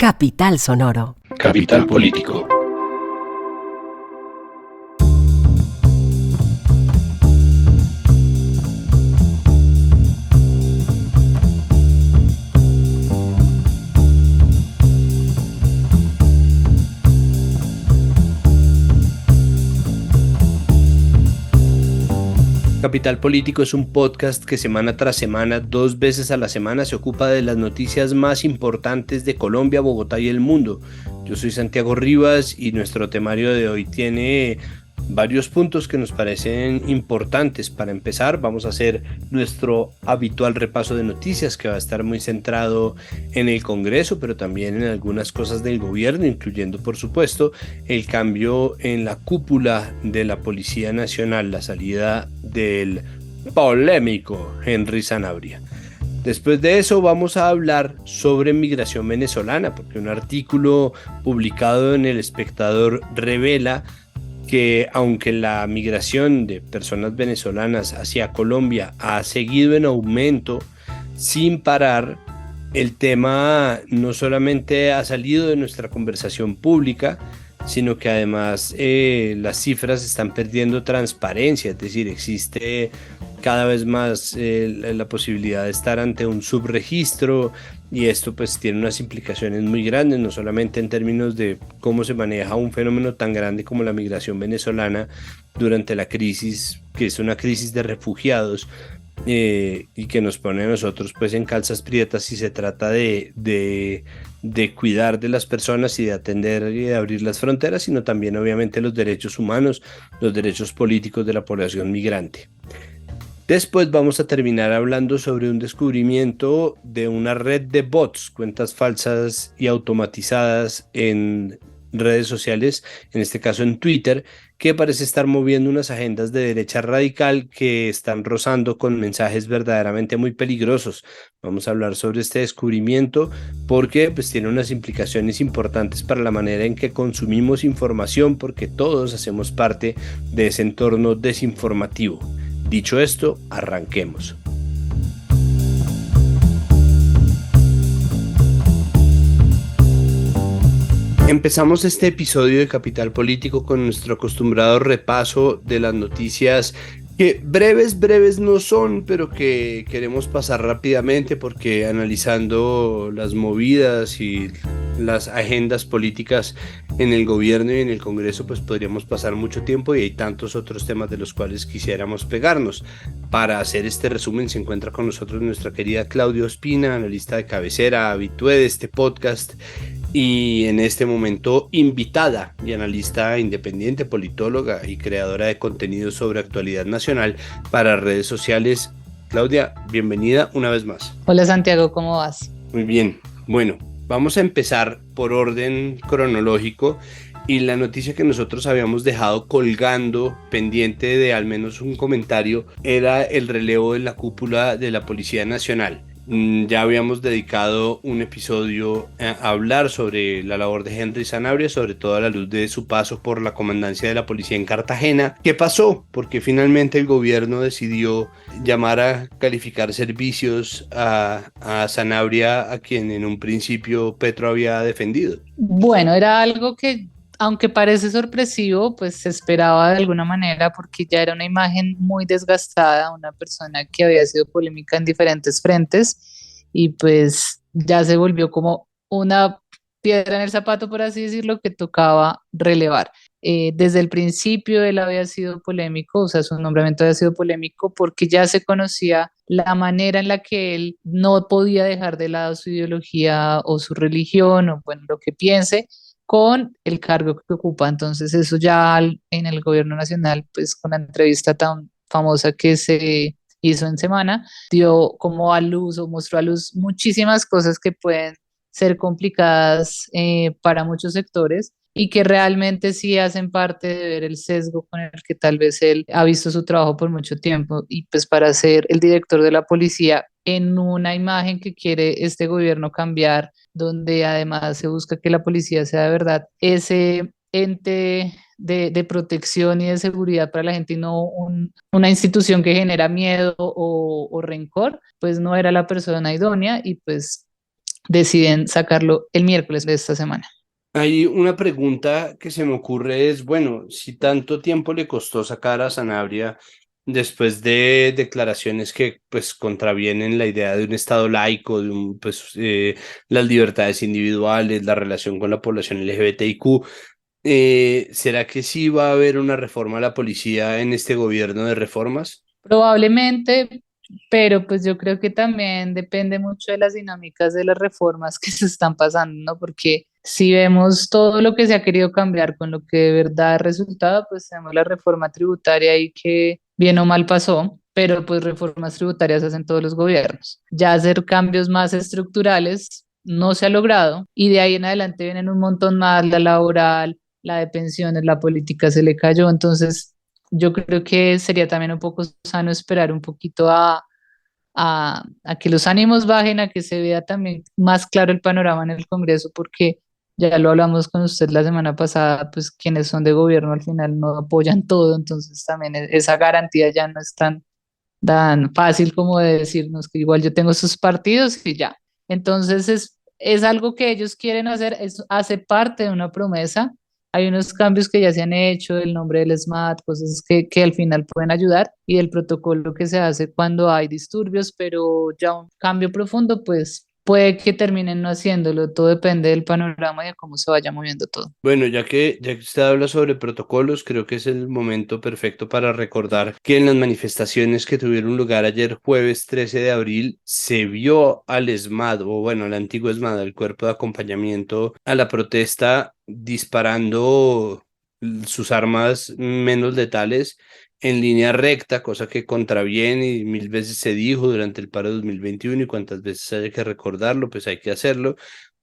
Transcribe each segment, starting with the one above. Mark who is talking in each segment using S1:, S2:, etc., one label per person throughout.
S1: Capital Sonoro.
S2: Capital Político.
S3: Capital Político es un podcast que semana tras semana, 2 veces a la semana, se ocupa de las noticias más importantes de Colombia, Bogotá y el mundo. Yo soy Santiago Rivas y nuestro temario de hoy tiene varios puntos que nos parecen importantes. Para empezar, vamos a hacer nuestro habitual repaso de noticias que va a estar muy centrado en el Congreso, pero también en algunas cosas del gobierno, incluyendo, por supuesto, el cambio en la cúpula de la Policía Nacional, la salida del polémico Henry Sanabria. Después de eso vamos a hablar sobre migración venezolana, porque un artículo publicado en El Espectador revela que aunque la migración de personas venezolanas hacia Colombia ha seguido en aumento sin parar, el tema no solamente ha salido de nuestra conversación pública, sino que además las cifras están perdiendo transparencia, es decir, existe cada vez más la posibilidad de estar ante un subregistro, y esto pues tiene unas implicaciones muy grandes, no solamente en términos de cómo se maneja un fenómeno tan grande como la migración venezolana durante la crisis, que es una crisis de refugiados, y que nos pone a nosotros pues en calzas prietas si se trata de cuidar de las personas y de atender y de abrir las fronteras, sino también obviamente los derechos humanos, los derechos políticos de la población migrante. Después vamos a terminar hablando sobre un descubrimiento de una red de bots, cuentas falsas y automatizadas en redes sociales, en este caso en Twitter, que parece estar moviendo unas agendas de derecha radical que están rozando con mensajes verdaderamente muy peligrosos. Vamos a hablar sobre este descubrimiento porque pues tiene unas implicaciones importantes para la manera en que consumimos información, porque todos hacemos parte de ese entorno desinformativo. Dicho esto, arranquemos. Empezamos este episodio de Capital Político con nuestro acostumbrado repaso de las noticias que breves no son, pero que queremos pasar rápidamente porque analizando las movidas y las agendas políticas en el gobierno y en el Congreso, pues podríamos pasar mucho tiempo y hay tantos otros temas de los cuales quisiéramos pegarnos. Para hacer este resumen se encuentra con nosotros nuestra querida Claudia Ospina, analista de cabecera, habitué de este podcast, y en este momento invitada y analista independiente, politóloga y creadora de contenido sobre actualidad nacional para redes sociales. Claudia, bienvenida una vez más.
S4: Hola Santiago, ¿cómo vas?
S3: Muy bien, bueno, vamos a empezar por orden cronológico, y la noticia que nosotros habíamos dejado colgando pendiente de al menos un comentario era el relevo de la cúpula de la Policía Nacional. Ya habíamos dedicado un episodio a hablar sobre la labor de Henry Sanabria, sobre todo a la luz de su paso por la comandancia de la policía en Cartagena. ¿Qué pasó? Porque finalmente el gobierno decidió llamar a calificar servicios a Sanabria, a quien en un principio Petro había defendido.
S4: Bueno, era algo que, aunque parece sorpresivo, pues se esperaba de alguna manera porque ya era una imagen muy desgastada, una persona que había sido polémica en diferentes frentes y pues ya se volvió como una piedra en el zapato, por así decirlo, que tocaba relevar. Desde el principio él había sido polémico, o sea, su nombramiento había sido polémico porque ya se conocía la manera en la que él no podía dejar de lado su ideología o su religión o bueno, lo que piense con el cargo que ocupa. Entonces eso ya en el gobierno nacional, pues con la entrevista tan famosa que se hizo en semana, dio como a luz o mostró a luz muchísimas cosas que pueden ser complicadas para muchos sectores y que realmente sí hacen parte de ver el sesgo con el que tal vez él ha visto su trabajo por mucho tiempo, y pues para ser el director de la policía en una imagen que quiere este gobierno cambiar, donde además se busca que la policía sea de verdad ese ente de protección y de seguridad para la gente y no una institución que genera miedo o rencor, pues no era la persona idónea y pues deciden sacarlo el miércoles de esta semana.
S3: Hay una pregunta que se me ocurre es, bueno, si tanto tiempo le costó sacar a Sanabria después de declaraciones que pues contravienen la idea de un Estado laico, de las libertades individuales, la relación con la población LGBTIQ, ¿será que sí va a haber una reforma a la policía en este gobierno de reformas?
S4: Probablemente, pero pues yo creo que también depende mucho de las dinámicas de las reformas que se están pasando, ¿no? Porque si vemos todo lo que se ha querido cambiar con lo que de verdad ha resultado, pues tenemos la reforma tributaria ahí que bien o mal pasó, pero pues reformas tributarias hacen todos los gobiernos. Ya hacer cambios más estructurales no se ha logrado y de ahí en adelante vienen un montón más, la laboral, la de pensiones, la política se le cayó, entonces yo creo que sería también un poco sano esperar un poquito a que los ánimos bajen, a que se vea también más claro el panorama en el Congreso, porque ya lo hablamos con usted la semana pasada, pues quienes son de gobierno al final no apoyan todo, entonces también esa garantía ya no es tan fácil como de decirnos que igual yo tengo sus partidos y ya. Entonces es algo que ellos quieren hacer, hace parte de una promesa. Hay unos cambios que ya se han hecho, el nombre del SMAT, cosas que al final pueden ayudar y el protocolo que se hace cuando hay disturbios, pero ya un cambio profundo, pues puede que terminen no haciéndolo. Todo depende del panorama y de cómo se vaya moviendo todo.
S3: Bueno, ya que usted habla sobre protocolos, creo que es el momento perfecto para recordar que en las manifestaciones que tuvieron lugar ayer jueves 13 de abril se vio al ESMAD, o bueno, al antiguo ESMAD, el cuerpo de acompañamiento a la protesta, disparando sus armas menos letales en línea recta, cosa que contraviene y mil veces se dijo durante el paro de 2021 y cuantas veces haya que recordarlo, pues hay que hacerlo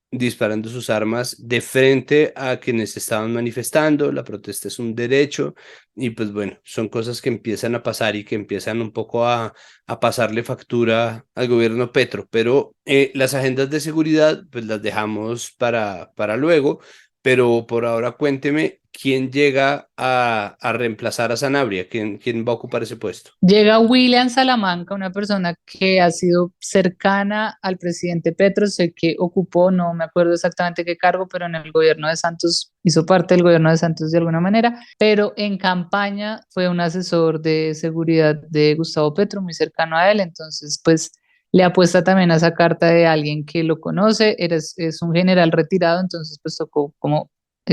S3: disparando sus armas de frente a quienes estaban manifestando. La protesta es un derecho y pues bueno, son cosas que empiezan a pasar y que empiezan un poco a pasarle factura al gobierno Petro, pero las agendas de seguridad pues las dejamos para luego, pero por ahora cuénteme. ¿Quién llega a reemplazar a Sanabria? ¿Quién va a ocupar ese puesto?
S4: Llega William Salamanca, una persona que ha sido cercana al presidente Petro, sé que ocupó, no me acuerdo exactamente qué cargo, pero en el gobierno de Santos, hizo parte del gobierno de Santos de alguna manera, pero en campaña fue un asesor de seguridad de Gustavo Petro, muy cercano a él, entonces pues le apuesta también a esa carta de alguien que lo conoce, es un general retirado, entonces pues tocó como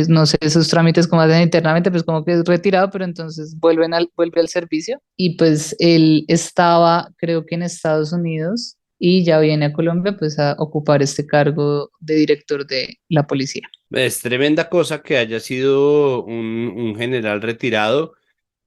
S4: no sé esos trámites como hacen internamente, pues como que es retirado, pero entonces vuelve al servicio. Y pues él estaba, creo que en Estados Unidos, y ya viene a Colombia pues a ocupar este cargo de director de la policía.
S3: Es tremenda cosa que haya sido un general retirado,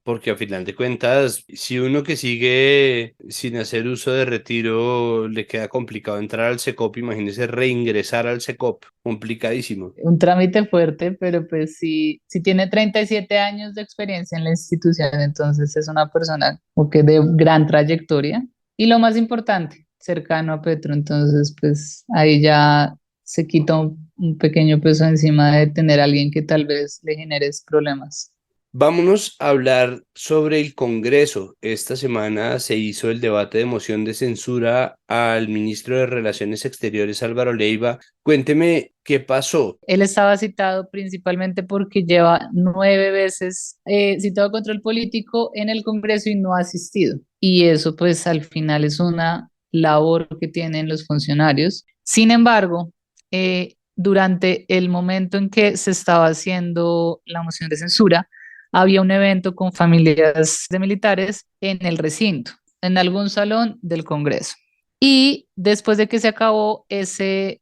S3: porque a final de cuentas, si uno que sigue sin hacer uso de retiro le queda complicado entrar al SECOP, imagínese reingresar al SECOP, complicadísimo.
S4: Un trámite fuerte, pero pues sí tiene 37 años de experiencia en la institución, entonces es una persona como que de gran trayectoria. Y lo más importante, cercano a Petro, entonces pues ahí ya se quita un pequeño peso encima de tener a alguien que tal vez le genere problemas.
S3: Vámonos a hablar sobre el Congreso. Esta semana se hizo el debate de moción de censura al ministro de Relaciones Exteriores, Álvaro Leiva. Cuénteme qué pasó.
S4: Él estaba citado principalmente porque lleva 9 veces citado control político en el Congreso y no ha asistido. Y eso pues al final es una labor que tienen los funcionarios. Sin embargo, durante el momento en que se estaba haciendo la moción de censura, había un evento con familias de militares en el recinto, en algún salón del Congreso. Y después de que se acabó ese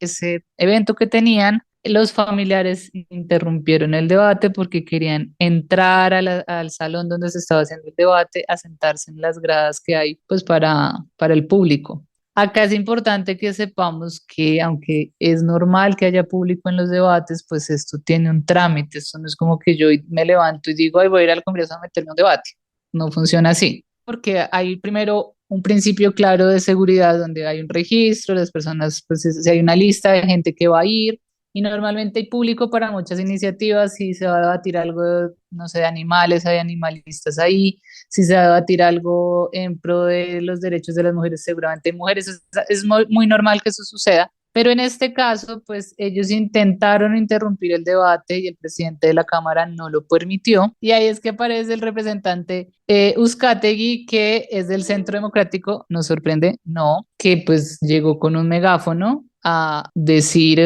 S4: evento que tenían, los familiares interrumpieron el debate porque querían entrar al salón donde se estaba haciendo el debate, a sentarse en las gradas que hay pues para el público. Acá es importante que sepamos que aunque es normal que haya público en los debates, pues esto tiene un trámite, esto no es como que yo me levanto y digo, ay, voy a ir al Congreso a meterme un debate, no funciona así, porque hay primero un principio claro de seguridad donde hay un registro, las personas, pues si hay una lista de gente que va a ir y normalmente hay público para muchas iniciativas, si se va a debatir algo, no sé, de animales, hay animalistas ahí, si se va a debatir algo en pro de los derechos de las mujeres, seguramente hay mujeres, es muy, muy normal que eso suceda, Pero en este caso, pues ellos intentaron interrumpir el debate y el presidente de la Cámara no lo permitió. Y ahí es que aparece el representante Uzcategui, que es del Centro Democrático, nos sorprende, no, que pues llegó con un megáfono a decir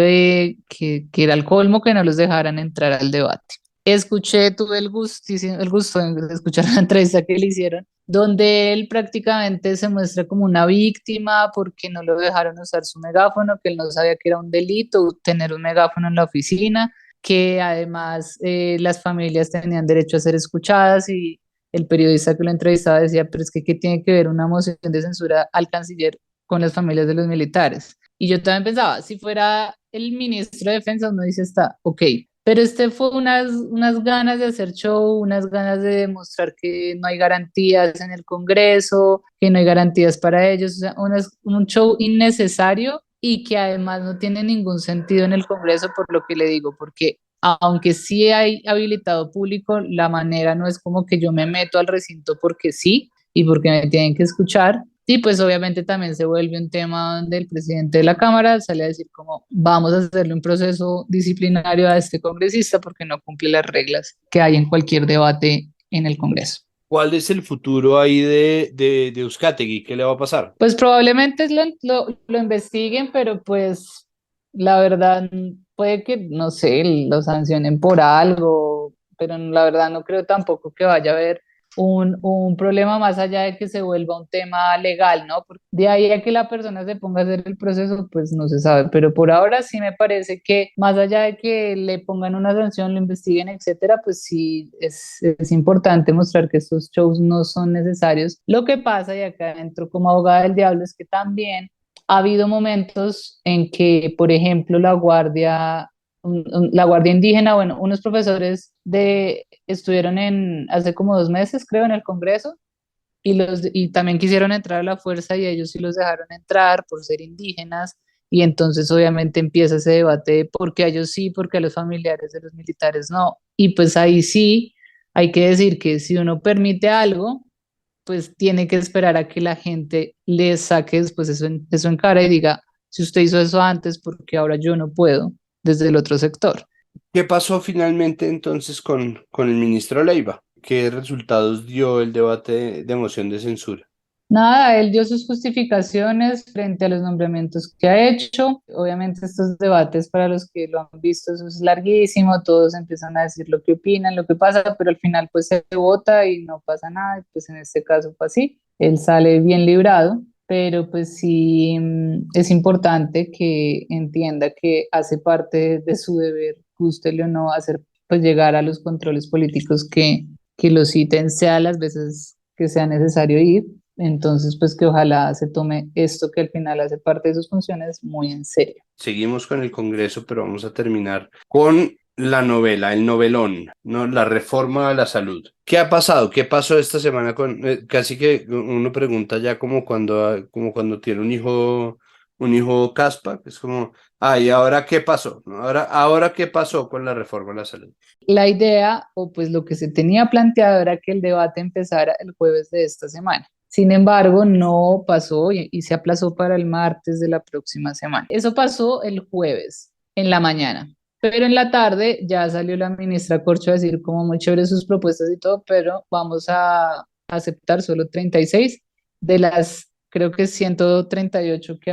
S4: que era el colmo que no los dejaran entrar al debate. Escuché, tuve el gusto de escuchar la entrevista que le hicieron, donde él prácticamente se muestra como una víctima porque no lo dejaron usar su megáfono, que él no sabía que era un delito tener un megáfono en la oficina, que además las familias tenían derecho a ser escuchadas y el periodista que lo entrevistaba decía, pero es que ¿qué tiene que ver una moción de censura al canciller con las familias de los militares? Y yo también pensaba, si fuera el ministro de Defensa, uno dice, está, ok, pero este fue unas ganas de hacer show, unas ganas de demostrar que no hay garantías en el Congreso, que no hay garantías para ellos, o sea, un show innecesario y que además no tiene ningún sentido en el Congreso, por lo que le digo, porque aunque sí hay habilitado público, la manera no es como que yo me meto al recinto porque sí y porque me tienen que escuchar. Y pues obviamente también se vuelve un tema donde el presidente de la Cámara sale a decir como vamos a hacerle un proceso disciplinario a este congresista porque no cumple las reglas que hay en cualquier debate en el Congreso.
S3: ¿Cuál es el futuro ahí de Uzcategui? ¿Qué le va a pasar?
S4: Pues probablemente lo investiguen, pero pues la verdad puede que, no sé, lo sancionen por algo, pero la verdad no creo tampoco que vaya a haber un problema más allá de que se vuelva un tema legal, ¿no? Porque de ahí a que la persona se ponga a hacer el proceso, pues no se sabe, pero por ahora sí me parece que más allá de que le pongan una sanción, lo investiguen, etcétera, pues sí es importante mostrar que estos shows no son necesarios. Lo que pasa, y acá entro como abogada del diablo, es que también ha habido momentos en que, por ejemplo, la Guardia Indígena, bueno, unos profesores estuvieron hace como 2 meses, creo, en el Congreso y también quisieron entrar a la fuerza y ellos sí los dejaron entrar por ser indígenas y entonces obviamente empieza ese debate de por qué a ellos sí, por qué a los familiares de los militares no. Y pues ahí sí hay que decir que si uno permite algo, pues tiene que esperar a que la gente le saque después eso en cara y diga, si usted hizo eso antes, ¿por qué ahora yo no puedo desde el otro sector?
S3: ¿Qué pasó finalmente entonces con el ministro Leiva? ¿Qué resultados dio el debate de moción de censura?
S4: Nada, él dio sus justificaciones frente a los nombramientos que ha hecho. Obviamente estos debates para los que lo han visto, eso es larguísimo, todos empiezan a decir lo que opinan, lo que pasa, pero al final pues se vota y no pasa nada, y pues en este caso fue así. Él sale bien librado, pero pues sí es importante que entienda que hace parte de su deber, gústele o no, hacer pues llegar a los controles políticos que lo citen, sea las veces que sea necesario ir. Entonces, pues que ojalá se tome esto que al final hace parte de sus funciones muy en serio.
S3: Seguimos con el Congreso, pero vamos a terminar con la novela, el novelón, ¿no? La reforma a la salud. ¿Qué ha pasado? ¿Qué pasó esta semana con, casi que uno pregunta ya como cuando tiene un hijo caspa, que es como, ¿y ahora qué pasó? ¿No? Ahora qué pasó con la reforma a la salud?
S4: La idea, o pues lo que se tenía planteado era que el debate empezara el jueves de esta semana. Sin embargo, no pasó y se aplazó para el martes de la próxima semana. Eso pasó el jueves en la mañana, pero en la tarde ya salió la ministra Corcho a decir como muy chévere sus propuestas y todo, pero vamos a aceptar solo 36 de las, creo que 138 que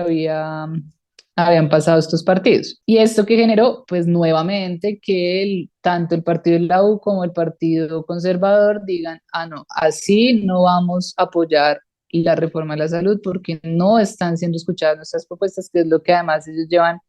S4: habían pasado estos partidos. Y esto que generó, pues nuevamente, que tanto el partido de la U como el partido conservador digan, no, así no vamos a apoyar la reforma de la salud porque no están siendo escuchadas nuestras propuestas, que es lo que además ellos llevan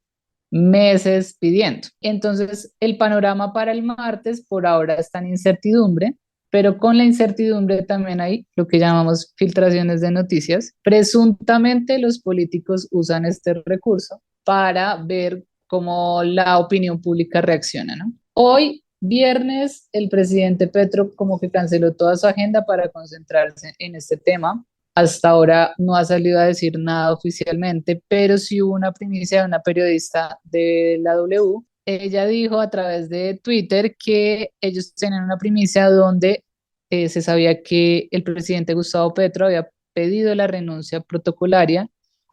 S4: meses pidiendo. Entonces, el panorama para el martes por ahora está en incertidumbre, pero con la incertidumbre también hay lo que llamamos filtraciones de noticias. Presuntamente los políticos usan este recurso para ver cómo la opinión pública reacciona, ¿no? Hoy, viernes, el presidente Petro como que canceló toda su agenda para concentrarse en este tema. Hasta ahora no ha salido a decir nada oficialmente, pero sí hubo una primicia de una periodista de la W. Ella dijo a través de Twitter que ellos tenían una primicia donde se sabía que el presidente Gustavo Petro había pedido la renuncia protocolaria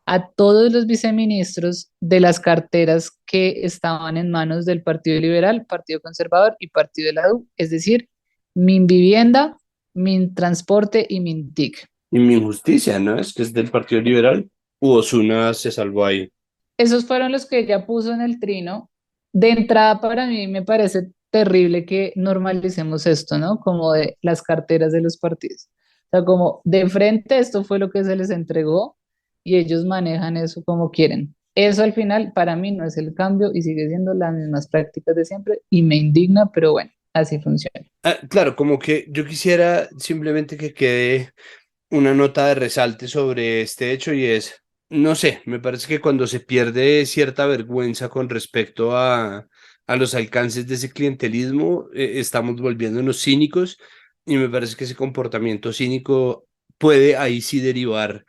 S4: a todos los viceministros de las carteras que estaban en manos del Partido Liberal, Partido Conservador y Partido de la U, es decir, Minvivienda, Mintransporte y Mintic.
S3: Y mi injusticia, ¿no? Es que es del Partido Liberal. Osuna se salvó ahí.
S4: Esos fueron los que ella puso en el trino. De entrada, para mí me parece terrible que normalicemos esto, ¿no? Como de las carteras de los partidos. O sea, como de frente esto fue lo que se les entregó y ellos manejan eso como quieren. Eso al final para mí no es el cambio y sigue siendo las mismas prácticas de siempre y me indigna, pero bueno, así funciona.
S3: Ah, claro, como que yo quisiera simplemente que quede una nota de resalte sobre este hecho y es, no sé, me parece que cuando se pierde cierta vergüenza con respecto a los alcances de ese clientelismo, estamos volviéndonos cínicos y me parece que ese comportamiento cínico puede ahí sí derivar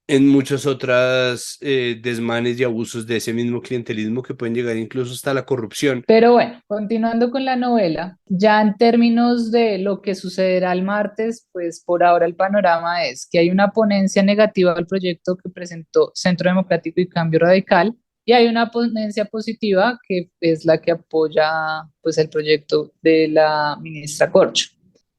S3: en muchas otras desmanes y abusos de ese mismo clientelismo que pueden llegar incluso hasta la corrupción.
S4: Pero bueno, continuando con la novela, ya en términos de lo que sucederá el martes, pues por ahora el panorama es que hay una ponencia negativa al proyecto que presentó Centro Democrático y Cambio Radical y hay una ponencia positiva que es la que apoya pues el proyecto de la ministra Corcho.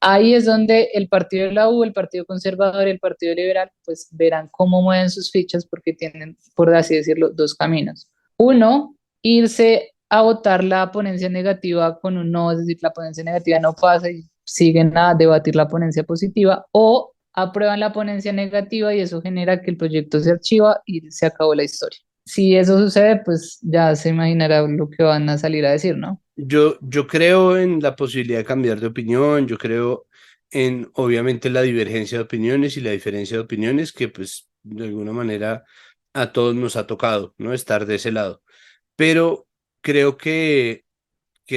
S4: Ahí es donde el partido de la U, el Partido Conservador y el Partido Liberal pues verán cómo mueven sus fichas porque tienen, por así decirlo, dos caminos. Uno, irse a votar la ponencia negativa con un no, es decir, la ponencia negativa no pasa y siguen a debatir la ponencia positiva, o aprueban la ponencia negativa y eso genera que el proyecto se archiva y se acabó la historia. Si eso sucede, pues ya se imaginará lo que van a salir a decir, ¿no?
S3: Yo creo en la posibilidad de cambiar de opinión, yo creo en obviamente la divergencia de opiniones y la diferencia de opiniones que pues de alguna manera a todos nos ha tocado, ¿no? Estar de ese lado. Pero creo que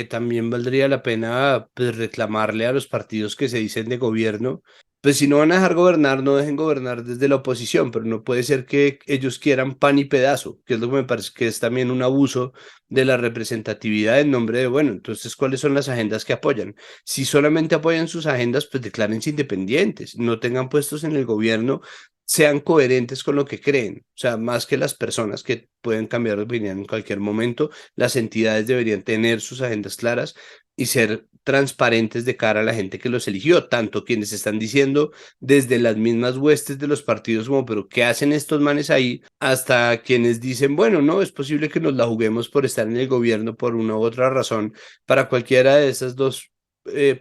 S3: también valdría la pena pues, reclamarle a los partidos que se dicen de gobierno, pues si no van a dejar gobernar, no dejen gobernar desde la oposición, pero no puede ser que ellos quieran pan y pedazo, que es lo que me parece que es también un abuso de la representatividad en nombre de, bueno, entonces, ¿cuáles son las agendas que apoyan? Si solamente apoyan sus agendas, pues declárense independientes, no tengan puestos en el gobierno, sean coherentes con lo que creen, o sea, más que las personas que pueden cambiar de opinión en cualquier momento, las entidades deberían tener sus agendas claras y ser transparentes de cara a la gente que los eligió, tanto quienes están diciendo desde las mismas huestes de los partidos como, pero ¿qué hacen estos manes ahí? Hasta quienes dicen, bueno, no, es posible que nos la juguemos por estar en el gobierno por una u otra razón. Para cualquiera de esas dos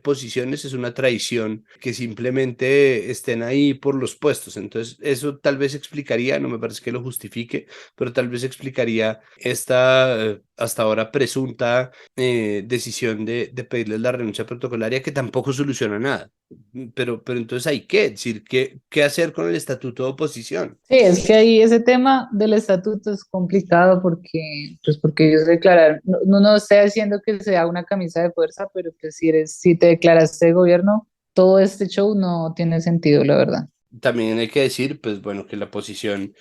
S3: posiciones es una traición que simplemente estén ahí por los puestos. Entonces, eso tal vez explicaría, no me parece que lo justifique, pero tal vez explicaría esta hasta ahora presunta decisión de pedirles la renuncia protocolaria que tampoco soluciona nada. Pero entonces hay que decir, ¿qué hacer con el estatuto de oposición?
S4: Sí, es que ahí ese tema del estatuto es complicado porque, pues porque ellos declararon, no estoy haciendo que sea una camisa de fuerza, pero que si te declaraste de gobierno, todo este show no tiene sentido, la verdad.
S3: También hay que decir, pues bueno, que la posición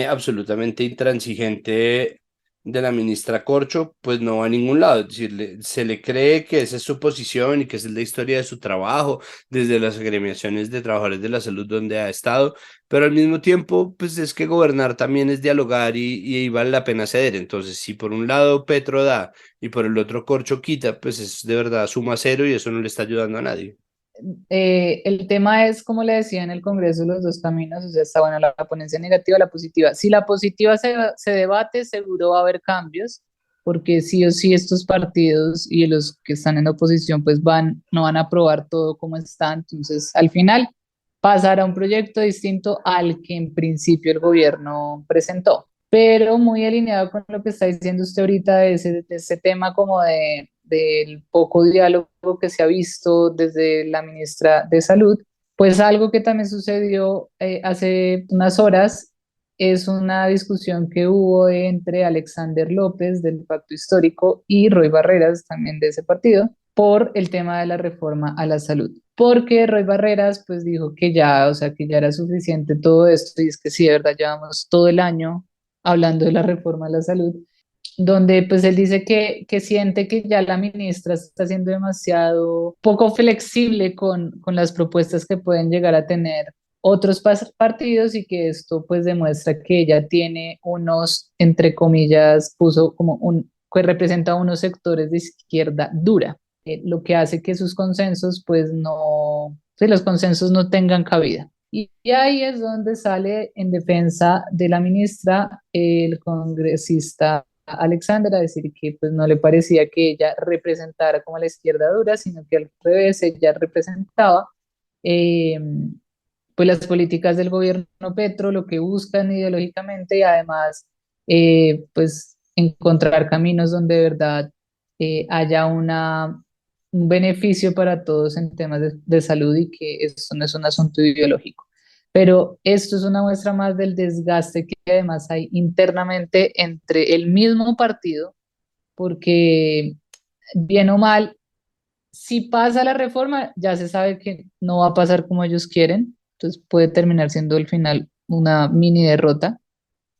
S3: absolutamente intransigente de la ministra Corcho, pues no va a ningún lado. Es decir, se le cree que esa es su posición y que esa es la historia de su trabajo, desde las agremiaciones de trabajadores de la salud donde ha estado, pero al mismo tiempo, pues es que gobernar también es dialogar y vale la pena ceder. Entonces, si por un lado Petro da y por el otro Corcho quita, pues es de verdad suma cero y eso no le está ayudando a nadie.
S4: El tema es, como le decía en el Congreso, los dos caminos, o sea, está bueno la ponencia negativa, la positiva. Si la positiva se debate, seguro va a haber cambios, porque sí o sí estos partidos y los que están en oposición, pues no van a aprobar todo como está. Entonces, al final, pasará un proyecto distinto al que en principio el gobierno presentó. Pero muy alineado con lo que está diciendo usted ahorita de ese tema como del poco diálogo que se ha visto desde la ministra de Salud, pues algo que también sucedió hace unas horas es una discusión que hubo entre Alexander López del Pacto Histórico y Roy Barreras, también de ese partido, por el tema de la reforma a la salud. Porque Roy Barreras pues dijo que ya, o sea, que ya era suficiente todo esto, y es que sí, de verdad, llevamos todo el año hablando de la reforma a la salud, donde pues él dice que siente que ya la ministra está siendo demasiado poco flexible con las propuestas que pueden llegar a tener otros partidos y que esto pues demuestra que ella tiene unos, entre comillas, puso como que representa unos sectores de izquierda dura, lo que hace que sus consensos pues no, que los consensos no tengan cabida. Y ahí es donde sale en defensa de la ministra el congresista Alexander a decir que pues no le parecía que ella representara como la izquierda dura, sino que al revés ella representaba eh, pues las políticas del gobierno Petro, lo que buscan ideológicamente y además pues encontrar caminos donde de verdad haya un beneficio para todos en temas de salud y que esto no es un asunto ideológico. Pero esto es una muestra más del desgaste que además hay internamente entre el mismo partido, porque bien o mal, si pasa la reforma, ya se sabe que no va a pasar como ellos quieren, entonces puede terminar siendo al final una mini derrota.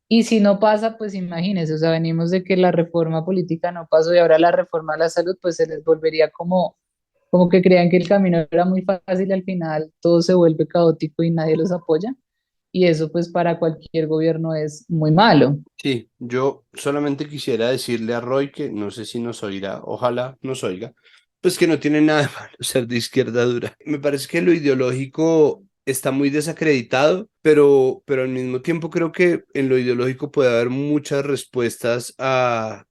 S4: Y si no pasa, pues imagínense, o sea, venimos de que la reforma política no pasó y ahora la reforma a la salud, pues se les volvería como que crean que el camino era muy fácil y al final todo se vuelve caótico y nadie los apoya. Y eso pues para cualquier gobierno es muy malo.
S3: Sí, yo solamente quisiera decirle a Roy que no sé si nos oirá, ojalá nos oiga, pues que no tiene nada de malo ser de izquierda dura. Me parece que lo ideológico está muy desacreditado, pero al mismo tiempo creo que en lo ideológico puede haber muchas respuestas a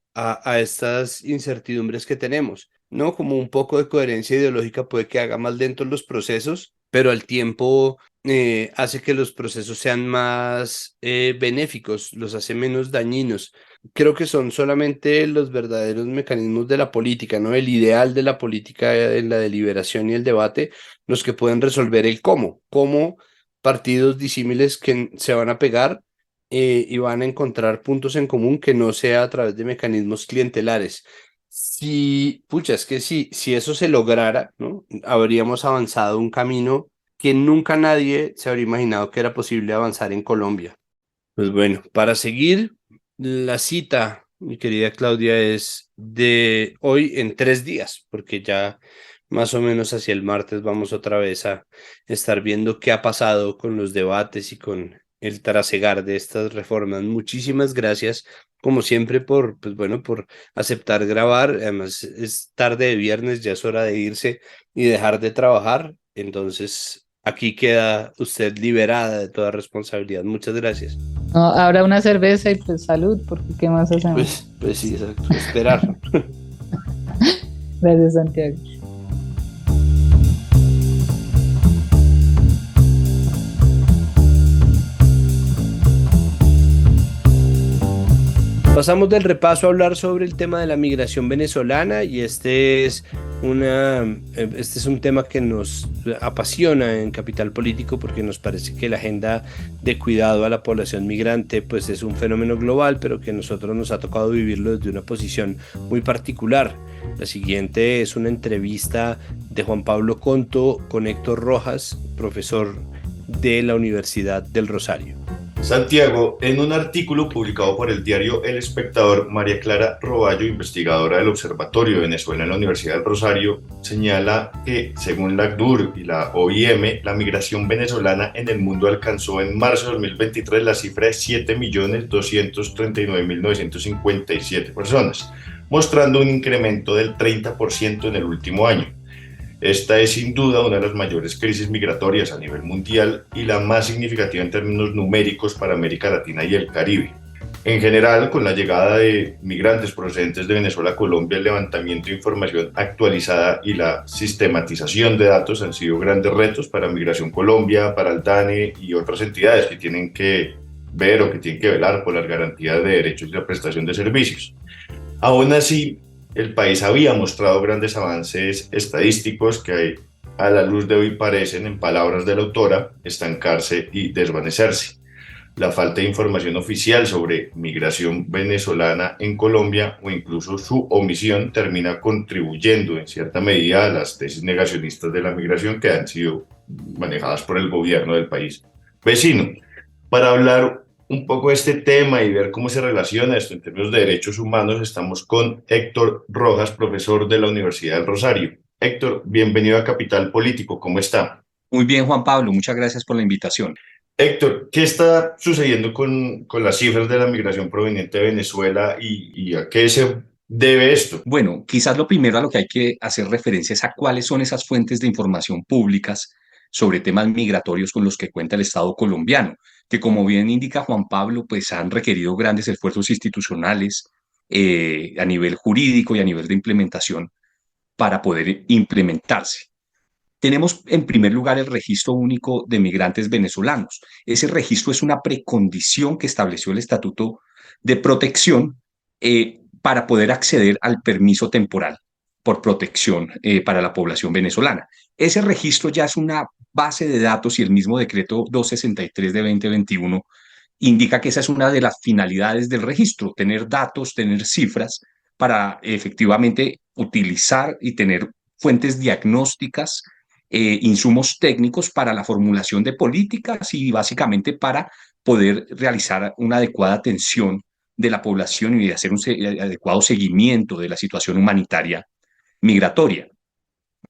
S3: estas incertidumbres que tenemos, ¿no? Como un poco de coherencia ideológica puede que haga más lentos los procesos, pero al tiempo hace que los procesos sean más benéficos, los hace menos dañinos. Creo que son solamente los verdaderos mecanismos de la política, ¿no? El ideal de la política en la deliberación y el debate, los que pueden resolver el cómo partidos disímiles que se van a pegar y van a encontrar puntos en común que no sea a través de mecanismos clientelares. Si, pucha, es que si eso se lograra, ¿no? Habríamos avanzado un camino que nunca nadie se habría imaginado que era posible avanzar en Colombia. Pues bueno, para seguir, la cita, mi querida Claudia, es de hoy en 3 días, porque ya más o menos hacia el martes vamos otra vez a estar viendo qué ha pasado con los debates y con el trasegar de estas reformas. Muchísimas gracias, como siempre, pues bueno, por aceptar grabar. Además, es tarde de viernes, ya es hora de irse y dejar de trabajar. Entonces, aquí queda usted liberada de toda responsabilidad. Muchas gracias.
S4: No, habrá una cerveza y pues salud, porque ¿qué más hacemos?
S3: Pues sí, exacto. Esperar.
S4: Gracias, Santiago.
S3: Pasamos del repaso a hablar sobre el tema de la migración venezolana y este es un tema que nos apasiona en Capital Político porque nos parece que la agenda de cuidado a la población migrante pues es un fenómeno global, pero que a nosotros nos ha tocado vivirlo desde una posición muy particular. La siguiente es una entrevista de Juan Pablo Conto con Héctor Rojas, profesor de la Universidad del Rosario.
S1: Santiago, en un artículo publicado por el diario El Espectador, María Clara Roballo, investigadora del Observatorio de Venezuela en la Universidad del Rosario, señala que, según la ACNUR y la OIM, la migración venezolana en el mundo alcanzó en marzo de 2023 la cifra de 7.239.957 personas, mostrando un incremento del 30% en el último año. Esta es sin duda una de las mayores crisis migratorias a nivel mundial y la más significativa en términos numéricos para América Latina y el Caribe. En general, con la llegada de migrantes procedentes de Venezuela a Colombia, el levantamiento de información actualizada y la sistematización de datos han sido grandes retos para Migración Colombia, para el DANE y otras entidades que tienen que ver o que tienen que velar por las garantías de derechos y la prestación de servicios. Aún así, el país había mostrado grandes avances estadísticos que a la luz de hoy parecen, en palabras de la autora, estancarse y desvanecerse. La falta de información oficial sobre migración venezolana en Colombia o incluso su omisión termina contribuyendo en cierta medida a las tesis negacionistas de la migración que han sido manejadas por el gobierno del país vecino. Para hablar un poco de este tema y ver cómo se relaciona esto en términos de derechos humanos, estamos con Héctor Rojas, profesor de la Universidad del Rosario. Héctor, bienvenido a Capital Político, ¿cómo está?
S2: Muy bien, Juan Pablo, muchas gracias por la invitación.
S1: Héctor, ¿qué está sucediendo con las cifras de la migración proveniente de Venezuela y a qué se debe esto?
S2: Bueno, quizás lo primero a lo que hay que hacer referencia es a cuáles son esas fuentes de información públicas sobre temas migratorios con los que cuenta el Estado colombiano, que como bien indica Juan Pablo, pues han requerido grandes esfuerzos institucionales a nivel jurídico y a nivel de implementación para poder implementarse. Tenemos en primer lugar el registro único de migrantes venezolanos. Ese registro es una precondición que estableció el Estatuto de Protección para poder acceder al permiso temporal por protección para la población venezolana. Ese registro ya es una base de datos y el mismo decreto 263 de 2021 indica que esa es una de las finalidades del registro, tener datos, tener cifras para efectivamente utilizar y tener fuentes diagnósticas, insumos técnicos para la formulación de políticas y básicamente para poder realizar una adecuada atención de la población y hacer un adecuado seguimiento de la situación humanitaria migratoria.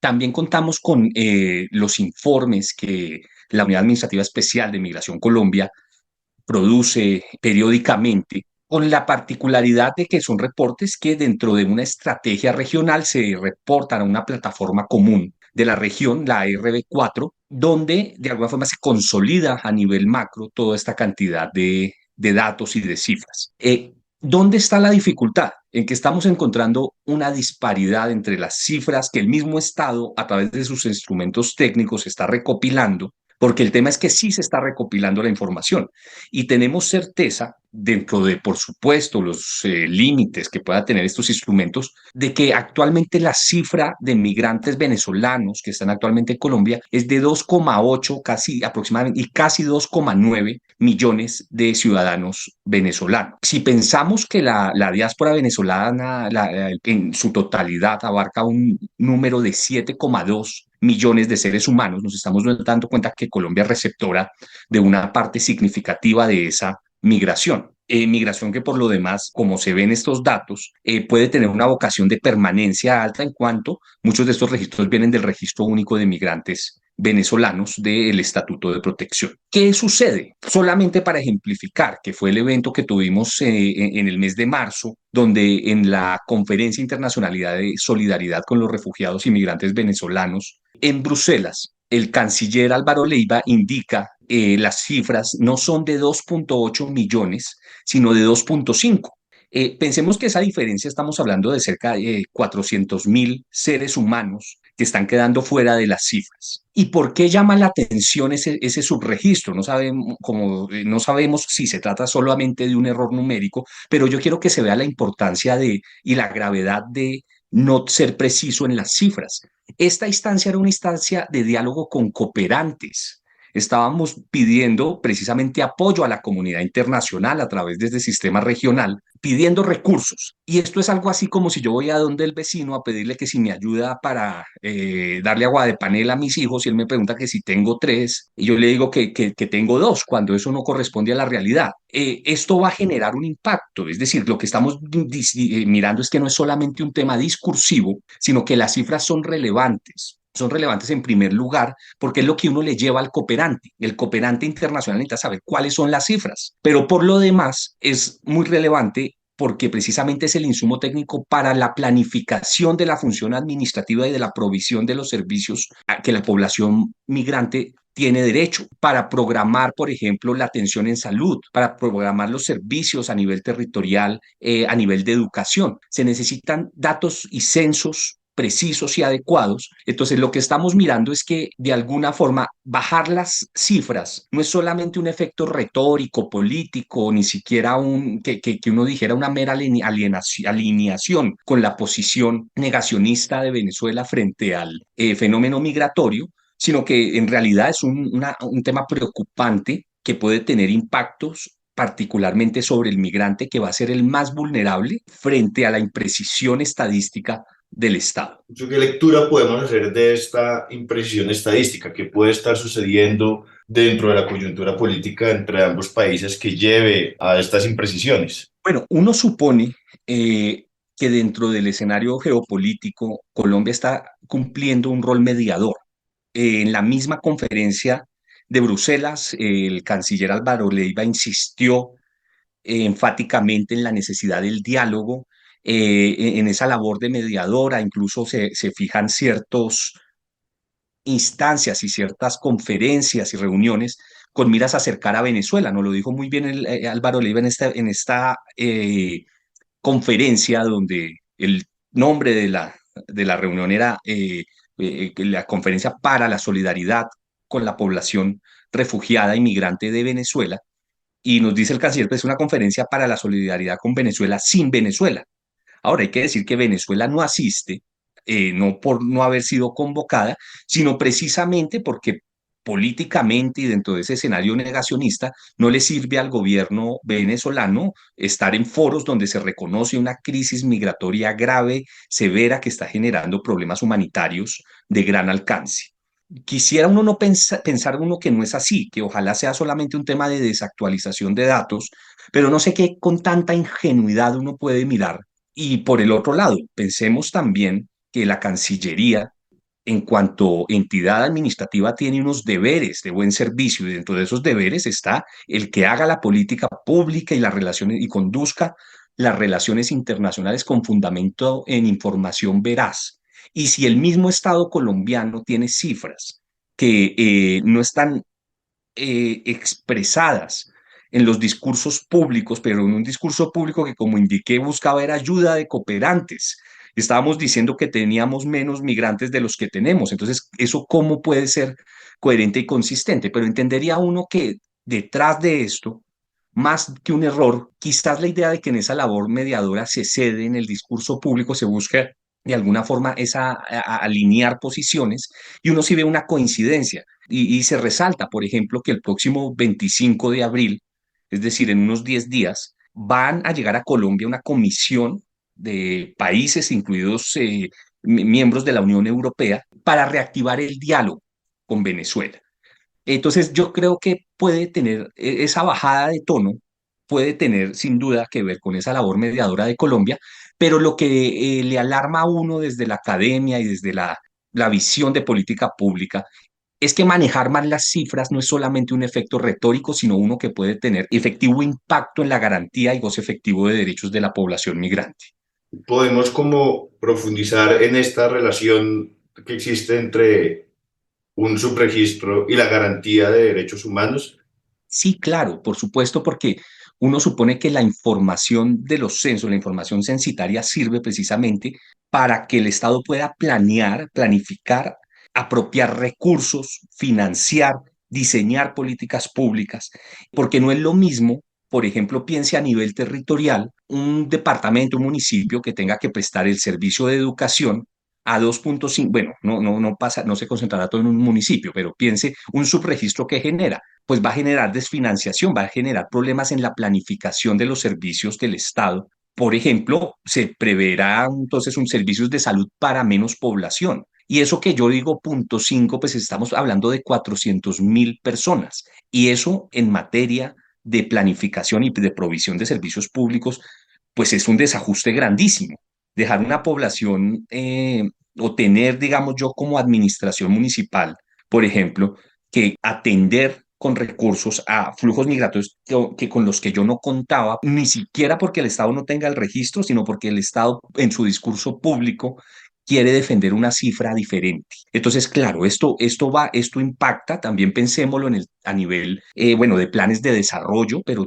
S2: También contamos con los informes que la Unidad Administrativa Especial de Migración Colombia produce periódicamente, con la particularidad de que son reportes que dentro de una estrategia regional se reportan a una plataforma común de la región, la RB4, donde de alguna forma se consolida a nivel macro toda esta cantidad de datos y de cifras. ¿Dónde está la dificultad? En que estamos encontrando una disparidad entre las cifras que el mismo Estado, a través de sus instrumentos técnicos, está recopilando, porque el tema es que sí se está recopilando la información y tenemos certeza, dentro de, por supuesto, los límites que puedan tener estos instrumentos, de que actualmente la cifra de migrantes venezolanos que están actualmente en Colombia es de 2,8 casi aproximadamente y casi 2,9 millones de ciudadanos venezolanos. Si pensamos que la diáspora venezolana en su totalidad abarca un número de 7,2 millones de seres humanos, nos estamos dando cuenta que Colombia es receptora de una parte significativa de esa migración. Migración que por lo demás, como se ven estos datos, puede tener una vocación de permanencia alta en cuanto muchos de estos registros vienen del Registro Único de Migrantes venezolanos del Estatuto de Protección. ¿Qué sucede? Solamente para ejemplificar, que fue el evento que tuvimos en el mes de marzo, donde en la Conferencia Internacionalidad de Solidaridad con los Refugiados y Migrantes Venezolanos, en Bruselas, el canciller Álvaro Leiva indica las cifras no son de 2,8 millones, sino de 2,5. Pensemos que esa diferencia estamos hablando de cerca de 400.000 seres humanos que están quedando fuera de las cifras. ¿Y por qué llama la atención ese subregistro? No sabemos si se trata solamente de un error numérico, pero yo quiero que se vea la importancia y la gravedad de no ser preciso en las cifras. Esta instancia era una instancia de diálogo con cooperantes. Estábamos pidiendo precisamente apoyo a la comunidad internacional a través de este sistema regional, pidiendo recursos. Y esto es algo así como si yo voy a donde el vecino a pedirle que si me ayuda para darle agua de panela a mis hijos y él me pregunta que si tengo 3 y yo le digo que tengo 2 cuando eso no corresponde a la realidad. Esto va a generar un impacto, es decir, lo que estamos mirando es que no es solamente un tema discursivo, sino que las cifras son relevantes. Son relevantes en primer lugar porque es lo que uno le lleva al cooperante. El cooperante internacional necesita saber cuáles son las cifras, pero por lo demás es muy relevante porque precisamente es el insumo técnico para la planificación de la función administrativa y de la provisión de los servicios a que la población migrante tiene derecho, para programar, por ejemplo, la atención en salud, para programar los servicios a nivel territorial, a nivel de educación. Se necesitan datos y censos precisos y adecuados. Entonces, lo que estamos mirando es que, de alguna forma, bajar las cifras no es solamente un efecto retórico, político, ni siquiera que uno dijera una mera alineación con la posición negacionista de Venezuela frente al fenómeno migratorio, sino que en realidad es un tema preocupante que puede tener impactos particularmente sobre el migrante, que va a ser el más vulnerable frente a la imprecisión estadística del Estado.
S1: ¿Qué lectura podemos hacer de esta imprecisión estadística que puede estar sucediendo dentro de la coyuntura política entre ambos países que lleve a estas imprecisiones?
S2: Bueno, uno supone que dentro del escenario geopolítico Colombia está cumpliendo un rol mediador. En la misma conferencia de Bruselas, el canciller Álvaro Leiva insistió enfáticamente en la necesidad del diálogo, en esa labor de mediadora, incluso se fijan ciertas instancias y ciertas conferencias y reuniones con miras a acercar a Venezuela. Nos lo dijo muy bien Álvaro Leiva en esta conferencia donde el nombre de la reunión era la Conferencia para la Solidaridad con la Población Refugiada y Migrante de Venezuela. Y nos dice el canciller, pues es una conferencia para la solidaridad con Venezuela sin Venezuela. Ahora hay que decir que Venezuela no asiste, no por no haber sido convocada, sino precisamente porque políticamente y dentro de ese escenario negacionista no le sirve al gobierno venezolano estar en foros donde se reconoce una crisis migratoria grave, severa, que está generando problemas humanitarios de gran alcance. Quisiera uno no pensar uno que no es así, que ojalá sea solamente un tema de desactualización de datos, pero no sé qué con tanta ingenuidad uno puede mirar. Y por el otro lado, pensemos también que la Cancillería, en cuanto entidad administrativa, tiene unos deberes de buen servicio, y dentro de esos deberes está el que haga la política pública y las relaciones y conduzca las relaciones internacionales con fundamento en información veraz. Y si el mismo Estado colombiano tiene cifras que no están expresadas en los discursos públicos, pero en un discurso público que, como indiqué, buscaba era ayuda de cooperantes. Estábamos diciendo que teníamos menos migrantes de los que tenemos. Entonces, ¿eso cómo puede ser coherente y consistente? Pero entendería uno que detrás de esto, más que un error, quizás la idea de que en esa labor mediadora se cede en el discurso público, se busca de alguna forma alinear posiciones, y uno sí ve una coincidencia y se resalta, por ejemplo, que el próximo 25 de abril, es decir, en unos 10 días, van a llegar a Colombia una comisión de países, incluidos miembros de la Unión Europea, para reactivar el diálogo con Venezuela. Entonces, yo creo que puede tener esa bajada de tono, puede tener sin duda que ver con esa labor mediadora de Colombia, pero lo que le alarma a uno desde la academia y desde la visión de política pública es que manejar mal las cifras no es solamente un efecto retórico, sino uno que puede tener efectivo impacto en la garantía y goce efectivo de derechos de la población migrante.
S1: Podemos como profundizar en esta relación que existe entre un subregistro y la garantía de derechos humanos.
S2: Sí, claro, por supuesto, porque uno supone que la información de los censos, la información censitaria, sirve precisamente para que el Estado pueda planear, planificar, apropiar recursos, financiar, diseñar políticas públicas, porque no es lo mismo, por ejemplo, piense a nivel territorial, un departamento, un municipio que tenga que prestar el servicio de educación a 2.5, bueno, no pasa, no se concentrará todo en un municipio, pero piense un subregistro que genera, pues va a generar desfinanciación, va a generar problemas en la planificación de los servicios del Estado. Por ejemplo, se preverá entonces un servicio de salud para menos población. Y eso que yo digo 0.5, pues estamos hablando de 400.000 personas. Y eso en materia de planificación y de provisión de servicios públicos, pues es un desajuste grandísimo. Dejar una población o tener, digamos yo, como administración municipal, por ejemplo, que atender con recursos a flujos migratorios con los que yo no contaba, ni siquiera porque el Estado no tenga el registro, sino porque el Estado en su discurso público quiere defender una cifra diferente. Entonces, claro, esto impacta, también pensémoslo a nivel, bueno, de planes de desarrollo, pero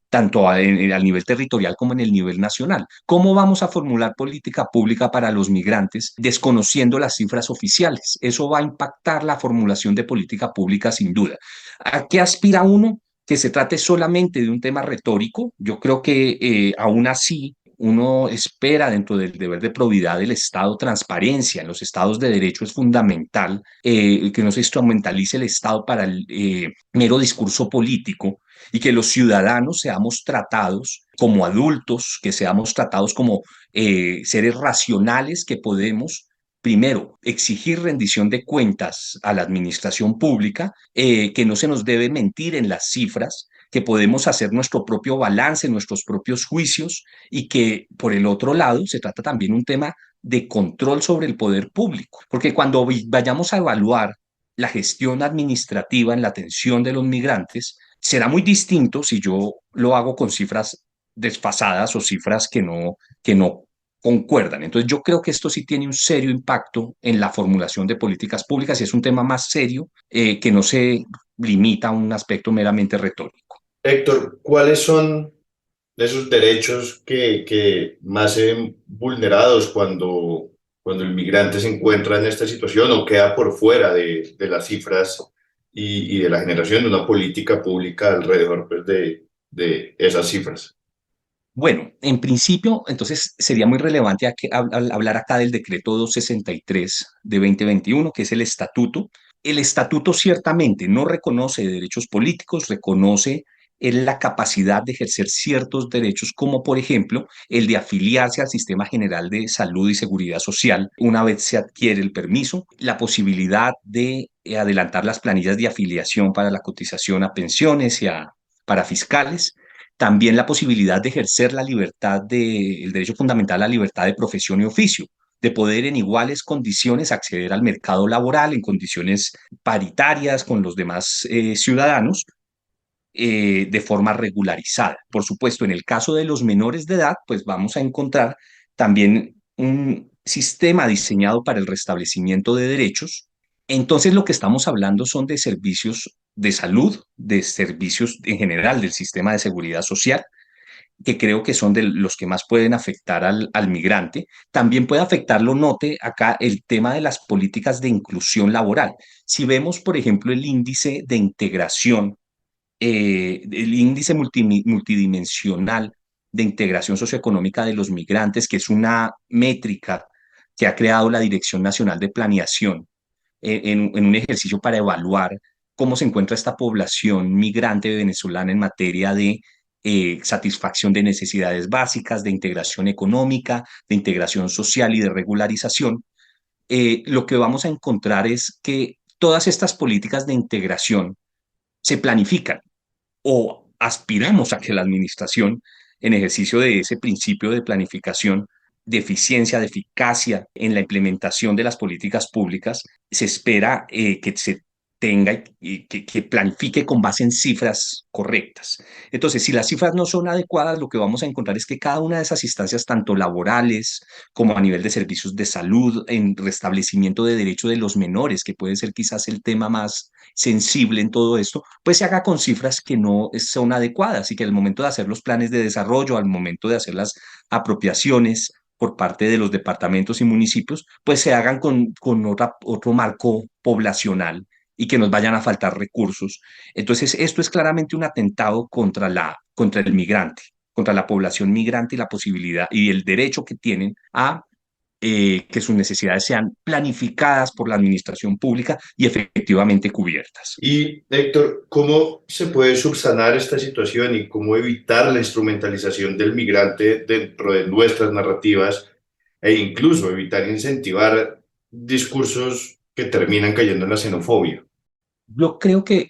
S2: tanto al nivel territorial como en el nivel nacional. ¿Cómo vamos a formular política pública para los migrantes desconociendo las cifras oficiales? Eso va a impactar la formulación de política pública sin duda. ¿A qué aspira uno? Que se trate solamente de un tema retórico. Yo creo que aún así uno espera dentro del deber de probidad del Estado transparencia. En los estados de derecho es fundamental que no se instrumentalice el Estado para el mero discurso político, y que los ciudadanos seamos tratados como adultos, que seamos tratados como seres racionales que podemos, primero, exigir rendición de cuentas a la administración pública, que no se nos debe mentir en las cifras, que podemos hacer nuestro propio balance, nuestros propios juicios, y que por el otro lado se trata también un tema de control sobre el poder público, porque cuando vayamos a evaluar la gestión administrativa en la atención de los migrantes, será muy distinto si yo lo hago con cifras desfasadas o cifras que no concuerdan. Entonces yo creo que esto sí tiene un serio impacto en la formulación de políticas públicas y es un tema más serio que no se limita a un aspecto meramente retórico.
S1: Héctor, ¿cuáles son esos derechos que más se ven vulnerados cuando el migrante se encuentra en esta situación o queda por fuera de las cifras y de la generación de una política pública alrededor pues, de esas cifras?
S2: Bueno, en principio, entonces sería muy relevante hablar acá del decreto 263 de 2021, que es el estatuto. El estatuto ciertamente no reconoce derechos políticos, reconoce la capacidad de ejercer ciertos derechos, como por ejemplo el de afiliarse al Sistema General de Salud y Seguridad Social una vez se adquiere el permiso, la posibilidad de adelantar las planillas de afiliación para la cotización a pensiones para fiscales, también la posibilidad de ejercer la libertad el derecho fundamental a la libertad de profesión y oficio, de poder en iguales condiciones acceder al mercado laboral en condiciones paritarias con los demás ciudadanos de forma regularizada. Por supuesto, en el caso de los menores de edad, pues vamos a encontrar también un sistema diseñado para el restablecimiento de derechos. Entonces, lo que estamos hablando son de servicios de salud, de servicios en general del sistema de seguridad social, que creo que son de los que más pueden afectar al migrante. También puede afectarlo, note acá, el tema de las políticas de inclusión laboral. Si vemos, por ejemplo, el índice de integración, el índice multidimensional de integración socioeconómica de los migrantes, que es una métrica que ha creado la Dirección Nacional de Planeación en un ejercicio para evaluar cómo se encuentra esta población migrante venezolana en materia de satisfacción de necesidades básicas, de integración económica, de integración social y de regularización. Lo que vamos a encontrar es que todas estas políticas de integración se planifican o aspiramos a que la administración, en ejercicio de ese principio de planificación, de eficiencia, de eficacia en la implementación de las políticas públicas, se espera que se tenga y que planifique con base en cifras correctas. Entonces, si las cifras no son adecuadas, lo que vamos a encontrar es que cada una de esas instancias, tanto laborales como a nivel de servicios de salud, en restablecimiento de derechos de los menores, que puede ser quizás el tema más sensible en todo esto, pues se haga con cifras que no son adecuadas y que al momento de hacer los planes de desarrollo, al momento de hacer las apropiaciones por parte de los departamentos y municipios, pues se hagan con otro marco poblacional y que nos vayan a faltar recursos. Entonces, esto es claramente un atentado contra el migrante, contra la población migrante y la posibilidad y el derecho que tienen a que sus necesidades sean planificadas por la administración pública y efectivamente cubiertas.
S1: Y Héctor, ¿cómo se puede subsanar esta situación y cómo evitar la instrumentalización del migrante dentro de nuestras narrativas e incluso evitar incentivar discursos que terminan cayendo en la xenofobia?
S2: Yo creo que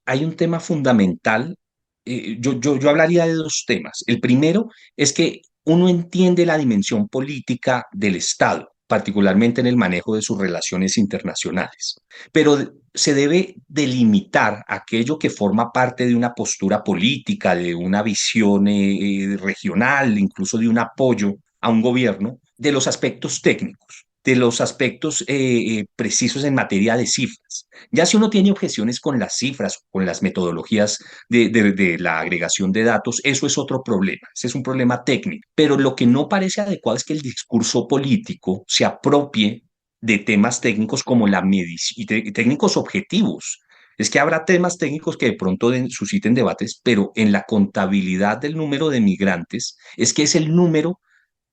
S2: hay un tema fundamental. Yo hablaría de dos temas. El primero es que uno entiende la dimensión política del Estado, particularmente en el manejo de sus relaciones internacionales, pero se debe delimitar aquello que forma parte de una postura política, de una visión regional, incluso de un apoyo a un gobierno, de los aspectos técnicos, de los aspectos precisos en materia de cifras. Ya si uno tiene objeciones con las cifras, con las metodologías de la agregación de datos, eso es otro problema, ese es un problema técnico. Pero lo que no parece adecuado es que el discurso político se apropie de temas técnicos como la medición, y técnicos objetivos. Es que habrá temas técnicos que de pronto susciten debates, pero en la contabilidad del número de migrantes es que es el número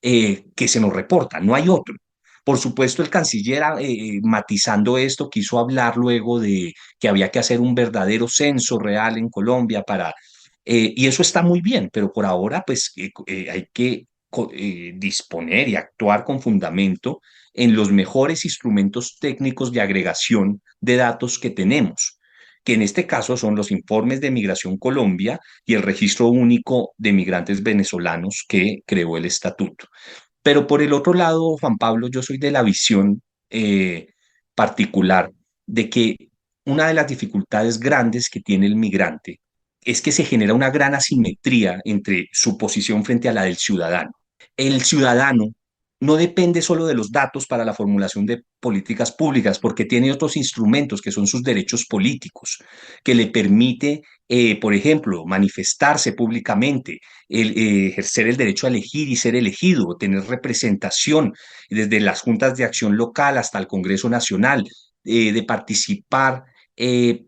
S2: que se nos reporta, no hay otro. Por supuesto, el canciller, matizando esto, quiso hablar luego de que había que hacer un verdadero censo real en Colombia y eso está muy bien, pero por ahora, pues hay que disponer y actuar con fundamento en los mejores instrumentos técnicos de agregación de datos que tenemos, que en este caso son los informes de Migración Colombia y el registro único de migrantes venezolanos que creó el estatuto. Pero por el otro lado, Juan Pablo, yo soy de la visión particular de que una de las dificultades grandes que tiene el migrante es que se genera una gran asimetría entre su posición frente a la del ciudadano. El ciudadano no depende solo de los datos para la formulación de políticas públicas, porque tiene otros instrumentos que son sus derechos políticos, que le permite, por ejemplo, manifestarse públicamente, ejercer el derecho a elegir y ser elegido, tener representación desde las juntas de acción local hasta el Congreso Nacional, de participar,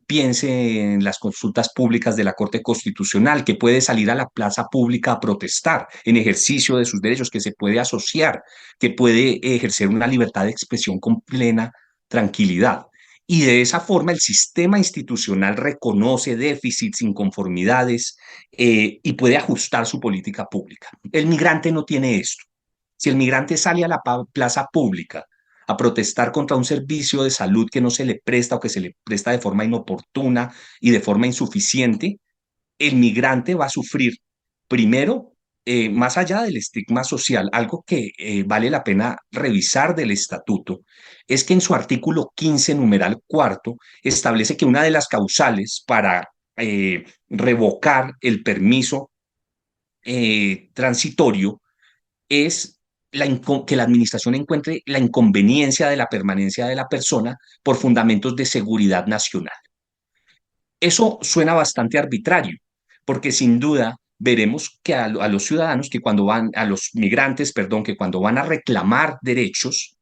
S2: piense en las consultas públicas de la Corte Constitucional, que puede salir a la plaza pública a protestar en ejercicio de sus derechos, que se puede asociar, que puede ejercer una libertad de expresión con plena tranquilidad. Y de esa forma el sistema institucional reconoce déficits, inconformidades, y puede ajustar su política pública. El migrante no tiene esto. Si el migrante sale a la plaza pública a protestar contra un servicio de salud que no se le presta o que se le presta de forma inoportuna y de forma insuficiente, el migrante va a sufrir primero, más allá del estigma social, algo que vale la pena revisar del estatuto, es que en su artículo 15, numeral cuarto, establece que una de las causales para revocar el permiso transitorio es que la administración encuentre la inconveniencia de la permanencia de la persona por fundamentos de seguridad nacional. Eso suena bastante arbitrario, porque sin duda veremos que a los ciudadanos que cuando van, a los migrantes, perdón, que cuando van a reclamar derechos,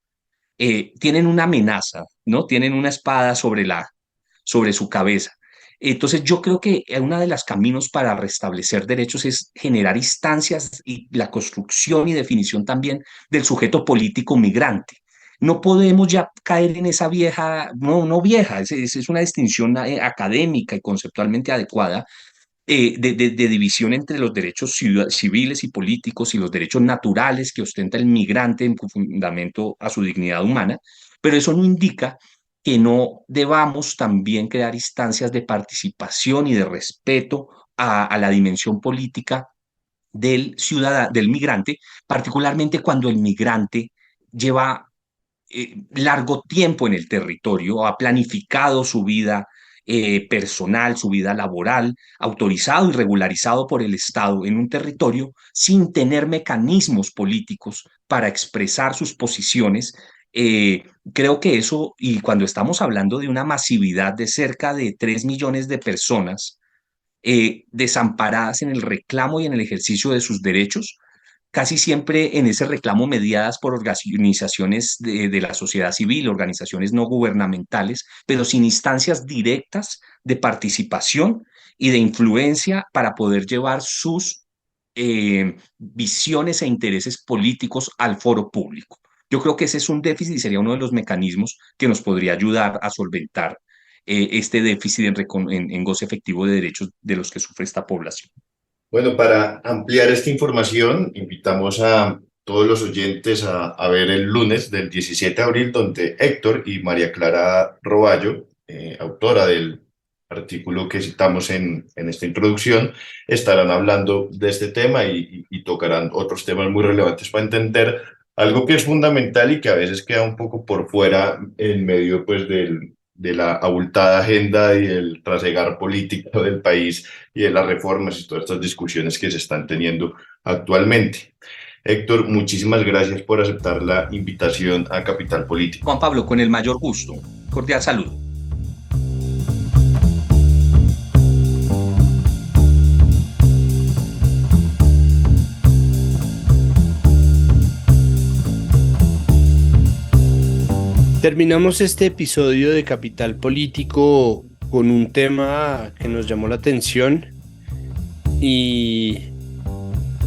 S2: tienen una amenaza, ¿no? Tienen una espada sobre su cabeza. Entonces yo creo que uno de los caminos para restablecer derechos es generar instancias y la construcción y definición también del sujeto político migrante. No podemos ya caer en esa vieja, no vieja, es una distinción académica y conceptualmente adecuada, de división entre los derechos civiles y políticos y los derechos naturales que ostenta el migrante en fundamento a su dignidad humana, pero eso no indica que no debamos también crear instancias de participación y de respeto a la dimensión política del ciudadano, del migrante, particularmente cuando el migrante lleva largo tiempo en el territorio, ha planificado su vida personal, su vida laboral, autorizado y regularizado por el Estado en un territorio sin tener mecanismos políticos para expresar sus posiciones. Creo que eso, y cuando estamos hablando de una masividad de cerca de 3 millones de personas desamparadas en el reclamo y en el ejercicio de sus derechos, casi siempre en ese reclamo mediadas por organizaciones de la sociedad civil, organizaciones no gubernamentales, pero sin instancias directas de participación y de influencia para poder llevar sus visiones e intereses políticos al foro público. Yo creo que ese es un déficit y sería uno de los mecanismos que nos podría ayudar a solventar este déficit en goce efectivo de derechos de los que sufre esta población.
S1: Bueno, para ampliar esta información, invitamos a todos los oyentes a ver el lunes del 17 de abril, donde Héctor y María Clara Roballo, autora del artículo que citamos en esta introducción, estarán hablando de este tema y tocarán otros temas muy relevantes para entender algo que es fundamental y que a veces queda un poco por fuera en medio pues, de la abultada agenda y el trasegar político del país y de las reformas y todas estas discusiones que se están teniendo actualmente. Héctor, muchísimas gracias por aceptar la invitación a Capital Político.
S2: Juan Pablo, con el mayor gusto. Cordial saludo.
S3: Terminamos este episodio de Capital Político con un tema que nos llamó la atención y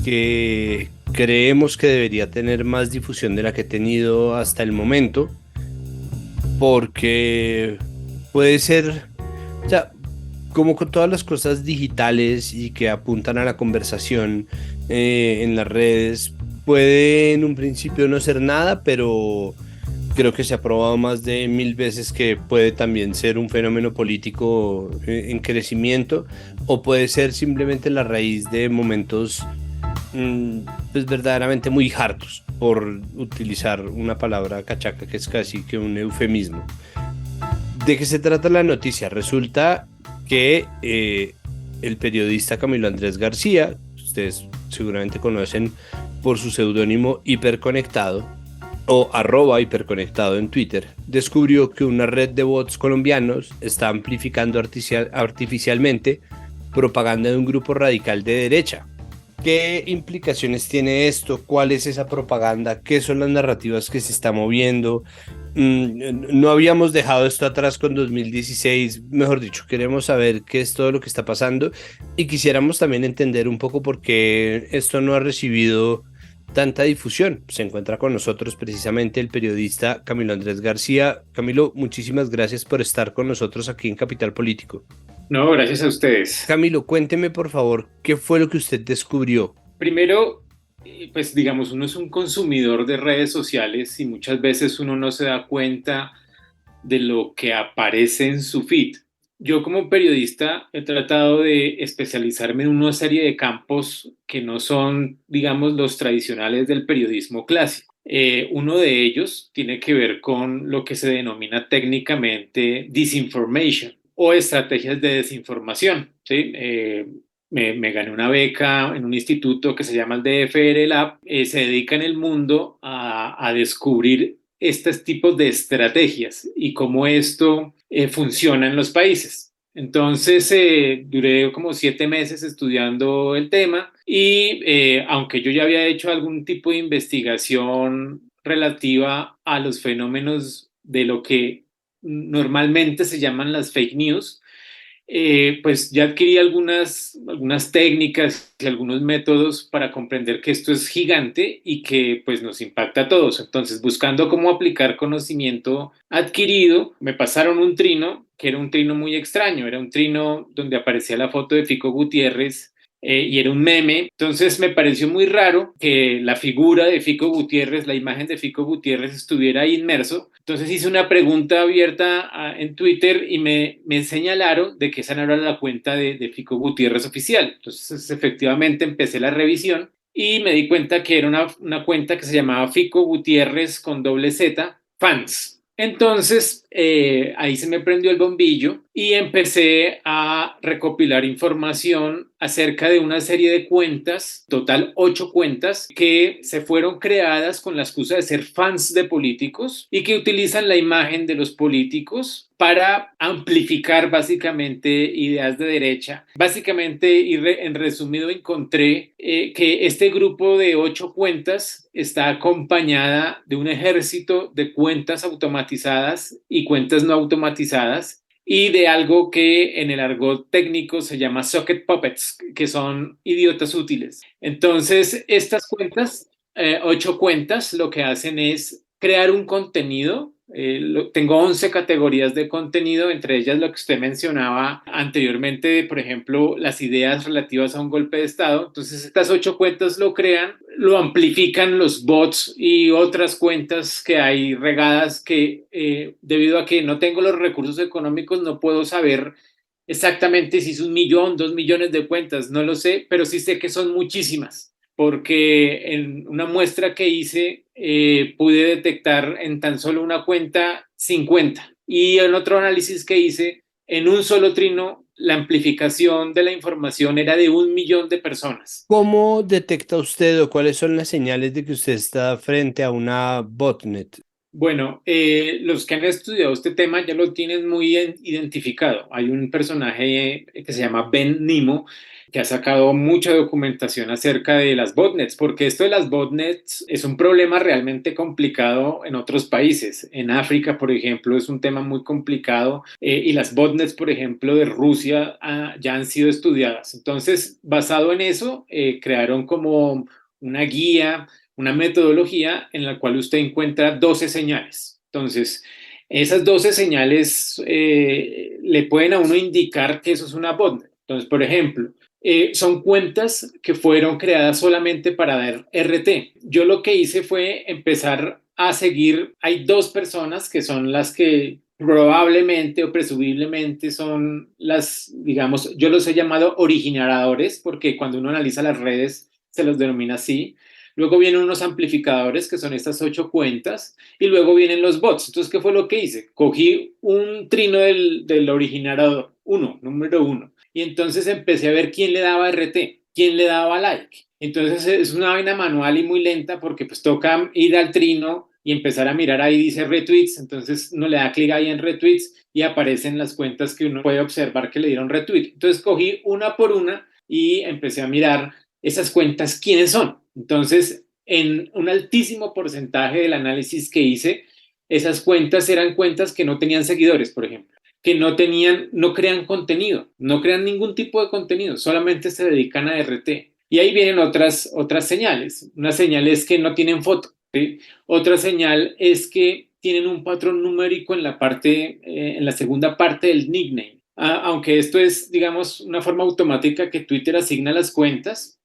S3: que creemos que debería tener más difusión de la que ha tenido hasta el momento, porque puede ser, o sea, como con todas las cosas digitales y que apuntan a la conversación en las redes, puede en un principio no ser nada, pero creo que se ha probado más de 1000 veces que puede también ser un fenómeno político en crecimiento, o puede ser simplemente la raíz de momentos pues verdaderamente muy hartos, por utilizar una palabra cachaca que es casi que un eufemismo. ¿De qué se trata la noticia? Resulta que el periodista Camilo Andrés García, ustedes seguramente conocen por su seudónimo Hiperconectado o @hiperconectado en Twitter, descubrió que una red de bots colombianos está amplificando artificialmente propaganda de un grupo radical de derecha. ¿Qué implicaciones tiene esto? ¿Cuál es esa propaganda? ¿Qué son las narrativas que se está moviendo? No habíamos dejado esto atrás con 2016, mejor dicho, queremos saber qué es todo lo que está pasando y quisiéramos también entender un poco por qué esto no ha recibido tanta difusión. Se encuentra con nosotros precisamente el periodista Camilo Andrés García. Camilo, muchísimas gracias por estar con nosotros aquí en Capital Político.
S5: No, gracias a ustedes.
S3: Camilo, cuénteme por favor, ¿qué fue lo que usted descubrió?
S5: Primero, pues digamos, uno es un consumidor de redes sociales y muchas veces uno no se da cuenta de lo que aparece en su feed. Yo como periodista he tratado de especializarme en una serie de campos que no son, digamos, los tradicionales del periodismo clásico. Uno de ellos tiene que ver con lo que se denomina técnicamente disinformation o estrategias de desinformación, ¿sí? Me gané una beca en un instituto que se llama el DFR Lab. Se dedica en el mundo a descubrir estos tipos de estrategias y cómo esto funciona en los países. Entonces, duré como 7 meses estudiando el tema y aunque yo ya había hecho algún tipo de investigación relativa a los fenómenos de lo que normalmente se llaman las fake news, pues ya adquirí algunas técnicas y algunos métodos para comprender que esto es gigante y que pues nos impacta a todos. Entonces, buscando cómo aplicar conocimiento adquirido, me pasaron un trino que era un trino muy extraño, era un trino donde aparecía la foto de Fico Gutiérrez y era un meme. Entonces me pareció muy raro que la figura de Fico Gutiérrez, la imagen de Fico Gutiérrez estuviera ahí inmerso. Entonces hice una pregunta abierta en Twitter y me señalaron de que esa no era la cuenta de Fico Gutiérrez oficial. Entonces efectivamente empecé la revisión y me di cuenta que era una cuenta que se llamaba Fico Gutiérrez con doble Z, fans. Entonces, ahí se me prendió el bombillo y empecé a recopilar información acerca de una serie de cuentas, total 8 cuentas, que se fueron creadas con la excusa de ser fans de políticos y que utilizan la imagen de los políticos para amplificar básicamente ideas de derecha. Básicamente, y en resumido, encontré que este grupo de 8 cuentas está acompañada de un ejército de cuentas automatizadas y cuentas no automatizadas y de algo que en el argot técnico se llama socket puppets, que son idiotas útiles. Entonces, estas cuentas, 8 cuentas, lo que hacen es crear un contenido. Tengo 11 categorías de contenido, entre ellas lo que usted mencionaba anteriormente, por ejemplo, las ideas relativas a un golpe de Estado. Entonces, estas 8 cuentas lo crean, lo amplifican los bots y otras cuentas que hay regadas que debido a que no tengo los recursos económicos no puedo saber exactamente si es 1 millón, 2 millones de cuentas, no lo sé, pero sí sé que son muchísimas, porque en una muestra que hice pude detectar en tan solo una cuenta 50 y en otro análisis que hice en un solo trino la amplificación de la información era de 1 millón de personas.
S3: ¿Cómo detecta usted o cuáles son las señales de que usted está frente a una botnet?
S5: Bueno, los que han estudiado este tema ya lo tienen muy identificado. Hay un personaje que se llama Ben Nimo, que ha sacado mucha documentación acerca de las botnets, porque esto de las botnets es un problema realmente complicado en otros países. En África, por ejemplo, es un tema muy complicado y las botnets, por ejemplo, de Rusia ya han sido estudiadas. Entonces, basado en eso, crearon como una guía, una metodología en la cual usted encuentra 12 señales. Entonces, esas 12 señales le pueden a uno indicar que eso es una botnet. Entonces, por ejemplo, son cuentas que fueron creadas solamente para dar RT. Yo lo que hice fue empezar a seguir, hay 2 personas que son las que probablemente o presumiblemente son las, digamos, yo los he llamado originadores porque cuando uno analiza las redes se los denomina así. Luego vienen unos amplificadores, que son estas 8 cuentas, y luego vienen los bots. Entonces, ¿qué fue lo que hice? Cogí un trino del originador, número 1, y entonces empecé a ver quién le daba RT, quién le daba like. Entonces es una vaina manual y muy lenta porque pues toca ir al trino y empezar a mirar ahí, dice retweets, entonces uno le da clic ahí en retweets y aparecen las cuentas que uno puede observar que le dieron retweet. Entonces cogí una por una y empecé a mirar esas cuentas, ¿quiénes son? Entonces, en un altísimo porcentaje del análisis que hice, esas cuentas eran cuentas que no tenían seguidores, por ejemplo, que no crean contenido, no crean ningún tipo de contenido, solamente se dedican a RT. Y ahí vienen otras señales. Una señal es que no tienen foto, ¿sí? Otra señal es que tienen un patrón numérico en la segunda parte del nickname. Aunque esto es, digamos, una forma automática que Twitter asigna a las cuentas,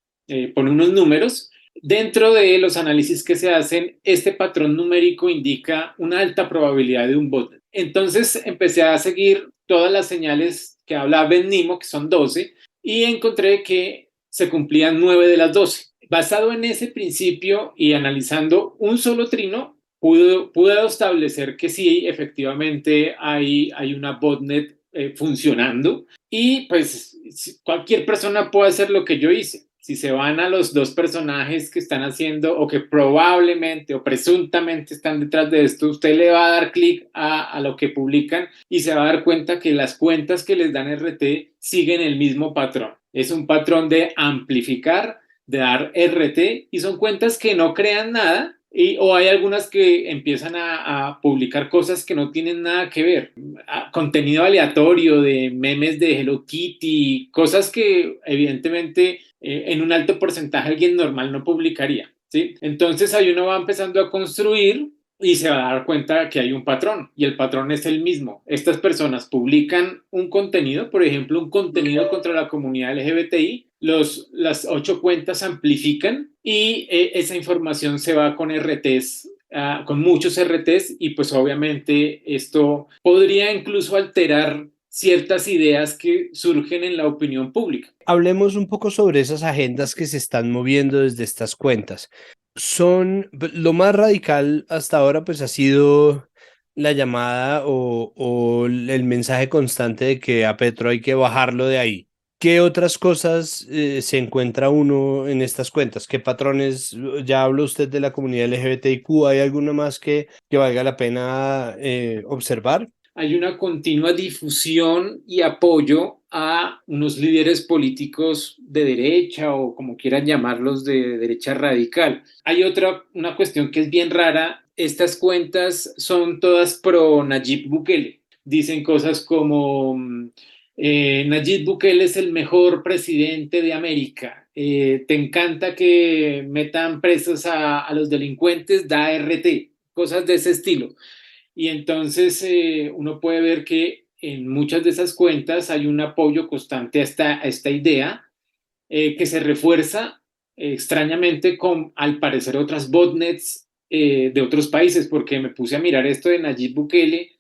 S5: pone unos números. Dentro de los análisis que se hacen, este patrón numérico indica una alta probabilidad de un bot. Entonces empecé a seguir todas las señales que habla Ben Nimo, que son 12, y encontré que se cumplían 9 de las 12. Basado en ese principio y analizando un solo trino, pude establecer que sí, efectivamente hay una botnet funcionando, y pues cualquier persona puede hacer lo que yo hice. Si se van a los 2 personajes que están haciendo o que probablemente o presuntamente están detrás de esto, usted le va a dar clic a lo que publican y se va a dar cuenta que las cuentas que les dan RT siguen el mismo patrón. Es un patrón de amplificar, de dar RT, y son cuentas que no crean nada, o hay algunas que empiezan a publicar cosas que no tienen nada que ver. Contenido aleatorio de memes de Hello Kitty, cosas que evidentemente en un alto porcentaje alguien normal no publicaría, ¿sí? Entonces ahí uno va empezando a construir y se va a dar cuenta que hay un patrón, y el patrón es el mismo. Estas personas publican un contenido, por ejemplo, un contenido contra la comunidad LGBTI, las 8 cuentas amplifican y esa información se va con RTs, con muchos RTs, y pues obviamente esto podría incluso alterar ciertas ideas que surgen en la opinión pública.
S3: Hablemos un poco sobre esas agendas que se están moviendo desde estas cuentas. Lo más radical hasta ahora pues ha sido la llamada o el mensaje constante de que a Petro hay que bajarlo de ahí. ¿Qué otras cosas se encuentra uno en estas cuentas? ¿Qué patrones? Ya habló usted de la comunidad LGBTIQ. ¿Hay alguna más que valga la pena observar?
S5: Hay una continua difusión y apoyo a unos líderes políticos de derecha, o como quieran llamarlos, de derecha radical. Hay una cuestión que es bien rara. Estas cuentas son todas pro Nayib Bukele. Dicen cosas como Nayib Bukele es el mejor presidente de América. Te encanta que metan presos a los delincuentes, da RT, cosas de ese estilo. Y entonces uno puede ver que en muchas de esas cuentas hay un apoyo constante a esta idea, que se refuerza extrañamente con, al parecer, otras botnets de otros países, porque me puse a mirar esto de Nayib Bukele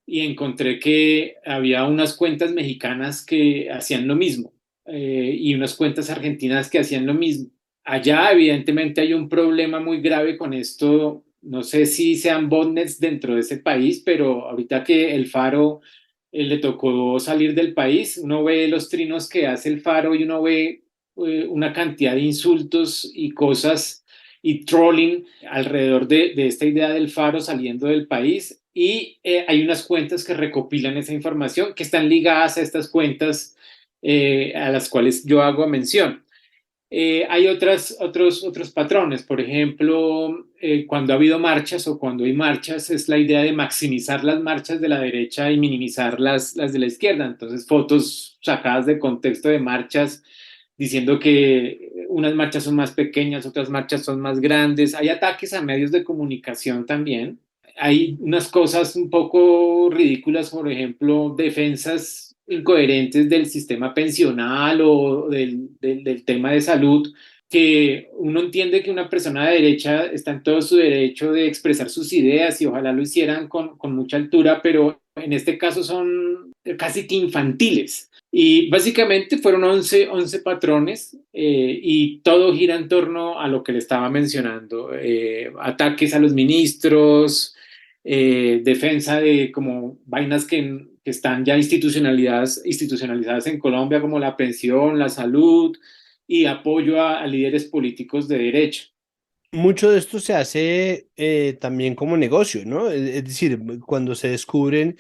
S5: y encontré que había unas cuentas mexicanas que hacían lo mismo, y unas cuentas argentinas que hacían lo mismo. Allá evidentemente hay un problema muy grave con esto. No sé si sean botnets dentro de ese país, pero ahorita que el Faro le tocó salir del país, uno ve los trinos que hace el Faro y uno ve una cantidad de insultos y cosas y trolling alrededor de esta idea del Faro saliendo del país, y hay unas cuentas que recopilan esa información que están ligadas a estas cuentas a las cuales yo hago mención. Hay otros patrones. Por ejemplo, cuando ha habido marchas o cuando hay marchas, es la idea de maximizar las marchas de la derecha y minimizar las de la izquierda. Entonces, fotos sacadas de contexto de marchas diciendo que unas marchas son más pequeñas, otras marchas son más grandes. Hay ataques a medios de comunicación también. Hay unas cosas un poco ridículas, por ejemplo, defensas incoherentes del sistema pensional o del tema de salud, que uno entiende que una persona de derecha está en todo su derecho de expresar sus ideas y ojalá lo hicieran con mucha altura, pero en este caso son casi que infantiles. Y básicamente fueron 11 patrones y todo gira en torno a lo que le estaba mencionando. Ataques a los ministros, defensa de como vainas que están ya institucionalizadas en Colombia, como la pensión, la salud y apoyo a líderes políticos de derecha.
S3: Mucho de esto se hace también como negocio, ¿no? Es decir, cuando se descubren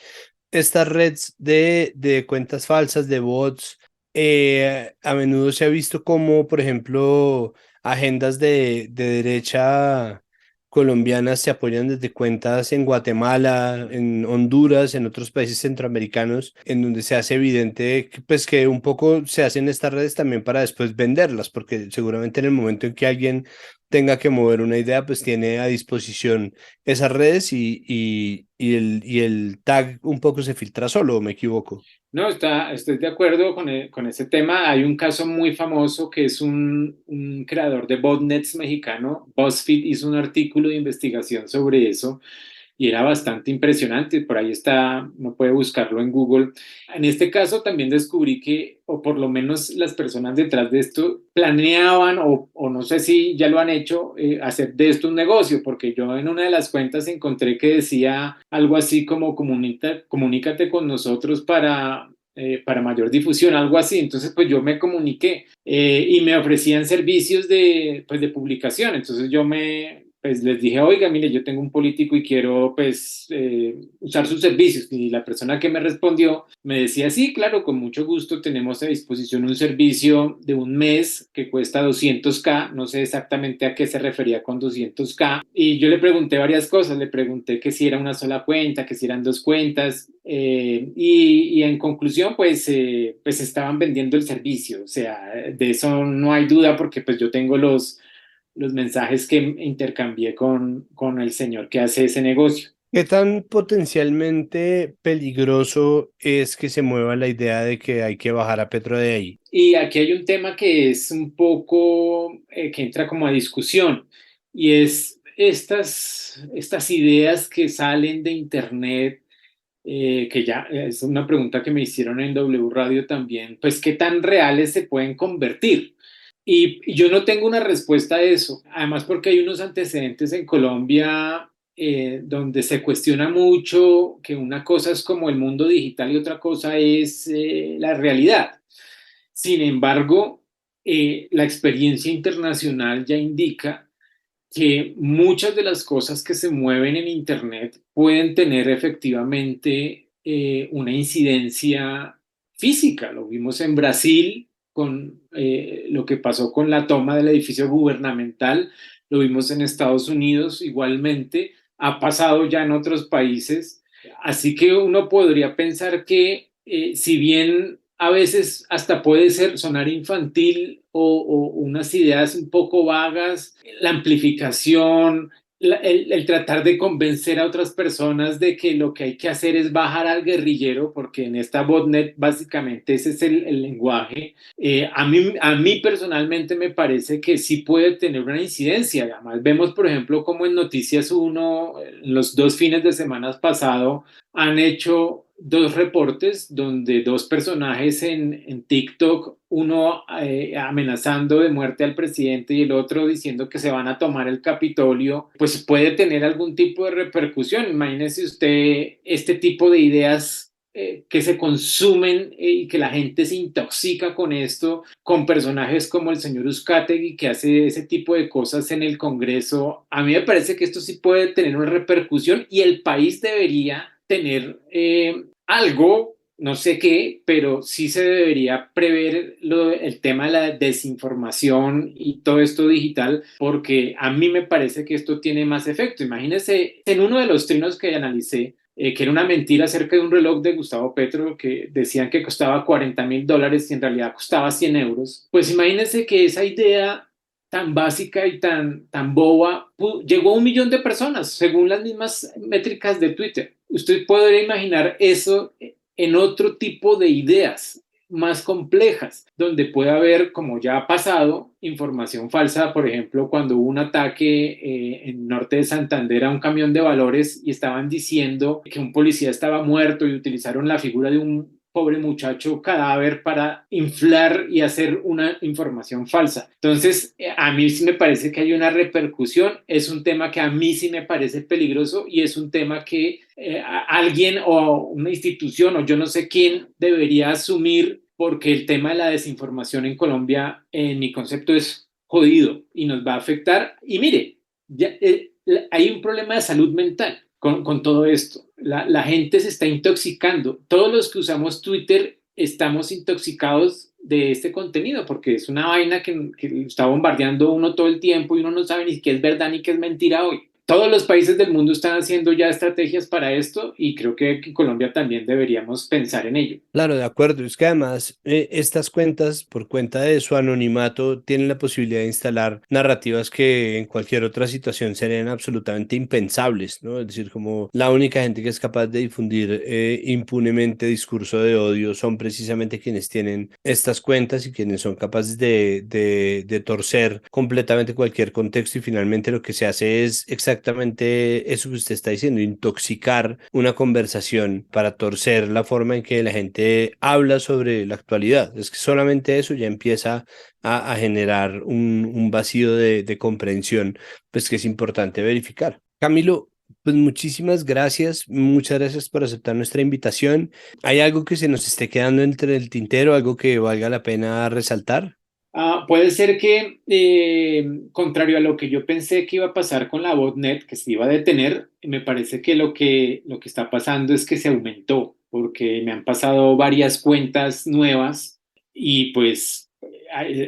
S3: estas redes de cuentas falsas, de bots, a menudo se ha visto como, por ejemplo, agendas de derecha colombianas se apoyan desde cuentas en Guatemala, en Honduras, en otros países centroamericanos, en donde se hace evidente que, pues, que un poco se hacen estas redes también para después venderlas, porque seguramente en el momento en que alguien tenga que mover una idea, pues tiene a disposición esas redes y el tag un poco se filtra solo, ¿o me equivoco?
S5: No, estoy de acuerdo con ese tema. Hay un caso muy famoso que es un creador de botnets mexicano. BuzzFeed hizo un artículo de investigación sobre eso y era bastante impresionante. Por ahí está, uno puede buscarlo en Google. En este caso también descubrí que, o por lo menos las personas detrás de esto, planeaban, o no sé si ya lo han hecho, hacer de esto un negocio, porque yo en una de las cuentas encontré que decía algo así como comunícate con nosotros para mayor difusión, algo así. Entonces, pues yo me comuniqué y me ofrecían servicios pues, de publicación. Entonces pues les dije, oiga, mire, yo tengo un político y quiero pues usar sus servicios. Y la persona que me respondió me decía, sí, claro, con mucho gusto tenemos a disposición un servicio de un mes que cuesta 200K. No sé exactamente a qué se refería con 200K. Y yo le pregunté varias cosas. Le pregunté que si era una sola cuenta, que si eran dos cuentas. Y en conclusión, pues estaban vendiendo el servicio. O sea, de eso no hay duda porque pues yo tengo los mensajes que intercambié con el señor que hace ese negocio.
S3: ¿Qué tan potencialmente peligroso es que se mueva la idea de que hay que bajar a Petro de ahí?
S5: Y aquí hay un tema que es un poco, que entra como a discusión, y es estas ideas que salen de Internet, que ya es una pregunta que me hicieron en W Radio también, pues qué tan reales se pueden convertir. Y yo no tengo una respuesta a eso, además porque hay unos antecedentes en Colombia donde se cuestiona mucho que una cosa es como el mundo digital y otra cosa es la realidad. Sin embargo, la experiencia internacional ya indica que muchas de las cosas que se mueven en Internet pueden tener efectivamente una incidencia física. Lo vimos en Brasil con lo que pasó con la toma del edificio gubernamental, lo vimos en Estados Unidos igualmente, ha pasado ya en otros países. Así que uno podría pensar que si bien a veces hasta puede sonar infantil o unas ideas un poco vagas, la amplificación, el tratar de convencer a otras personas de que lo que hay que hacer es bajar al guerrillero, porque en esta botnet básicamente ese es el lenguaje. A mí personalmente me parece que sí puede tener una incidencia. Además, vemos, por ejemplo, como en Noticias 1, en los 2 fines de semana pasado, han hecho 2 reportes donde 2 personajes en TikTok, uno amenazando de muerte al presidente y el otro diciendo que se van a tomar el Capitolio, pues puede tener algún tipo de repercusión. Imagínese usted este tipo de ideas que se consumen y que la gente se intoxica con esto, con personajes como el señor Uzcategui que hace ese tipo de cosas en el Congreso. A mí me parece que esto sí puede tener una repercusión y el país debería tener algo, no sé qué, pero sí se debería prever el tema de la desinformación y todo esto digital, porque a mí me parece que esto tiene más efecto. Imagínense, en uno de los trinos que analicé, que era una mentira acerca de un reloj de Gustavo Petro que decían que costaba $40.000 y en realidad costaba 100 euros. Pues imagínense que esa idea tan básica y tan boba llegó a 1 millón de personas, según las mismas métricas de Twitter. Usted podría imaginar eso en otro tipo de ideas más complejas, donde puede haber, como ya ha pasado, información falsa. Por ejemplo, cuando hubo un ataque en norte de Santander a un camión de valores y estaban diciendo que un policía estaba muerto y utilizaron la figura de un pobre muchacho cadáver para inflar y hacer una información falsa. Entonces, a mí sí me parece que hay una repercusión, es un tema que a mí sí me parece peligroso y es un tema que alguien o una institución o yo no sé quién debería asumir, porque el tema de la desinformación en Colombia, en mi concepto, es jodido y nos va a afectar. Y mire, ya, hay un problema de salud mental con todo esto. La gente se está intoxicando. Todos los que usamos Twitter estamos intoxicados de este contenido porque es una vaina que está bombardeando uno todo el tiempo y uno no sabe ni qué es verdad ni qué es mentira hoy. Todos los países del mundo están haciendo ya estrategias para esto y creo que en Colombia también deberíamos pensar en ello.
S3: Claro, de acuerdo. Es que además estas cuentas, por cuenta de su anonimato, tienen la posibilidad de instalar narrativas que en cualquier otra situación serían absolutamente impensables, ¿no? Es decir, como la única gente que es capaz de difundir impunemente discurso de odio son precisamente quienes tienen estas cuentas y quienes son capaces de torcer completamente cualquier contexto, y finalmente lo que se hace es exactamente eso que usted está diciendo, intoxicar una conversación para torcer la forma en que la gente habla sobre la actualidad. Es que solamente eso ya empieza a generar un vacío de comprensión, pues que es importante verificar. Camilo, pues muchísimas gracias, muchas gracias por aceptar nuestra invitación. ¿Hay algo que se nos esté quedando entre el tintero, algo que valga la pena resaltar?
S5: Puede ser que, contrario a lo que yo pensé que iba a pasar con la botnet, que se iba a detener, me parece que lo que está pasando es que se aumentó, porque me han pasado varias cuentas nuevas y pues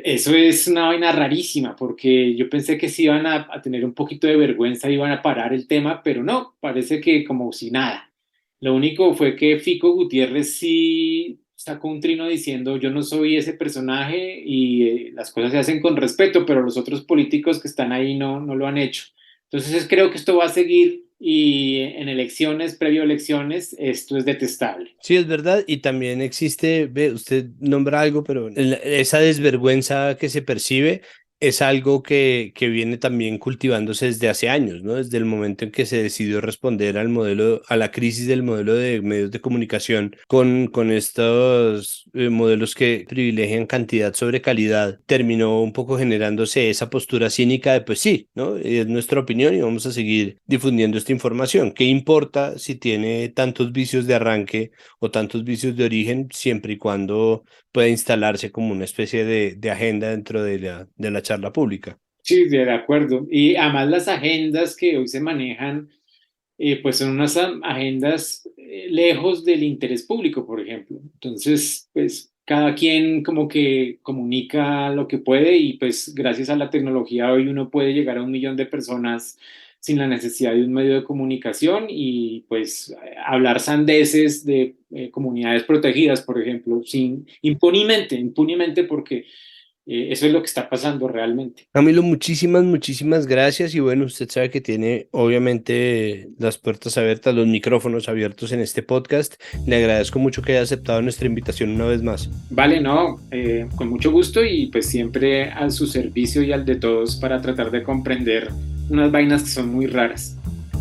S5: eso es una vaina rarísima, porque yo pensé que sí iban a tener un poquito de vergüenza, iban a parar el tema, pero no, parece que como si nada. Lo único fue que Fico Gutiérrez sí sacó un trino diciendo yo no soy ese personaje y las cosas se hacen con respeto, pero los otros políticos que están ahí no lo han hecho. Entonces creo que esto va a seguir y en elecciones, previo a elecciones, esto es detestable.
S3: Sí, es verdad, y también existe, ve, usted nombra algo, pero esa desvergüenza que se percibe es algo que viene también cultivándose desde hace años, ¿no? Desde el momento en que se decidió responder al modelo, a la crisis del modelo de medios de comunicación con estos modelos que privilegian cantidad sobre calidad, terminó un poco generándose esa postura cínica de, pues sí, ¿no? Es nuestra opinión y vamos a seguir difundiendo esta información. ¿Qué importa si tiene tantos vicios de arranque o tantos vicios de origen, siempre y cuando pueda instalarse como una especie de agenda dentro de la charla pública?
S5: Sí, de acuerdo. Y además las agendas que hoy se manejan, pues son unas agendas lejos del interés público, por ejemplo. Entonces, pues cada quien como que comunica lo que puede y pues gracias a la tecnología hoy uno puede llegar a 1 millón de personas sin la necesidad de un medio de comunicación y pues hablar sandeces de comunidades protegidas, por ejemplo, impunemente porque eso es lo que está pasando realmente.
S3: Camilo, muchísimas gracias, y bueno, usted sabe que tiene obviamente las puertas abiertas, los micrófonos abiertos en este podcast. Le agradezco mucho que haya aceptado nuestra invitación una vez más.
S5: Vale, no, con mucho gusto y pues siempre a su servicio y al de todos para tratar de comprender unas vainas que son muy raras.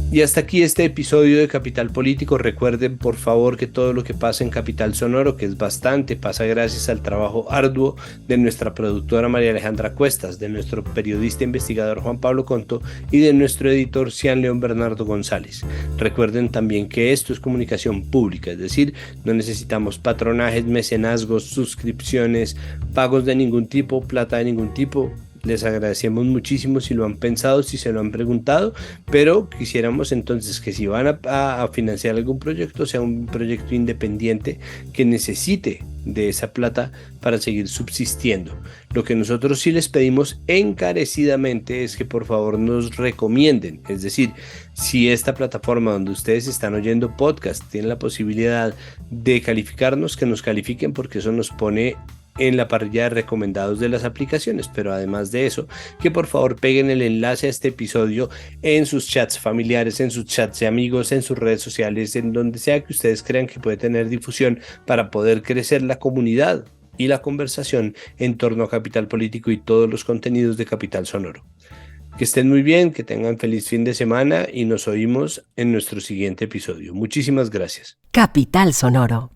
S3: Y hasta aquí este episodio de Capital Político. Recuerden por favor que todo lo que pasa en Capital Sonoro, que es bastante, pasa gracias al trabajo arduo de nuestra productora María Alejandra Cuestas, de nuestro periodista investigador Juan Pablo Conto y de nuestro editor Cian León Bernardo González. Recuerden también que esto es comunicación pública, es decir, no necesitamos patronajes, mecenazgos, suscripciones, pagos de ningún tipo, plata de ningún tipo. Les agradecemos muchísimo si lo han pensado, si se lo han preguntado, pero quisiéramos entonces que si van a financiar algún proyecto, sea un proyecto independiente que necesite de esa plata para seguir subsistiendo. Lo que nosotros sí les pedimos encarecidamente es que por favor nos recomienden, es decir, si esta plataforma donde ustedes están oyendo podcast tiene la posibilidad de calificarnos, que nos califiquen, porque eso nos pone en la parrilla de recomendados de las aplicaciones, pero además de eso, que por favor peguen el enlace a este episodio en sus chats familiares, en sus chats de amigos, en sus redes sociales, en donde sea que ustedes crean que puede tener difusión para poder crecer la comunidad y la conversación en torno a Capital Político y todos los contenidos de Capital Sonoro. Que estén muy bien, que tengan feliz fin de semana y nos oímos en nuestro siguiente episodio. Muchísimas gracias.
S6: Capital Sonoro.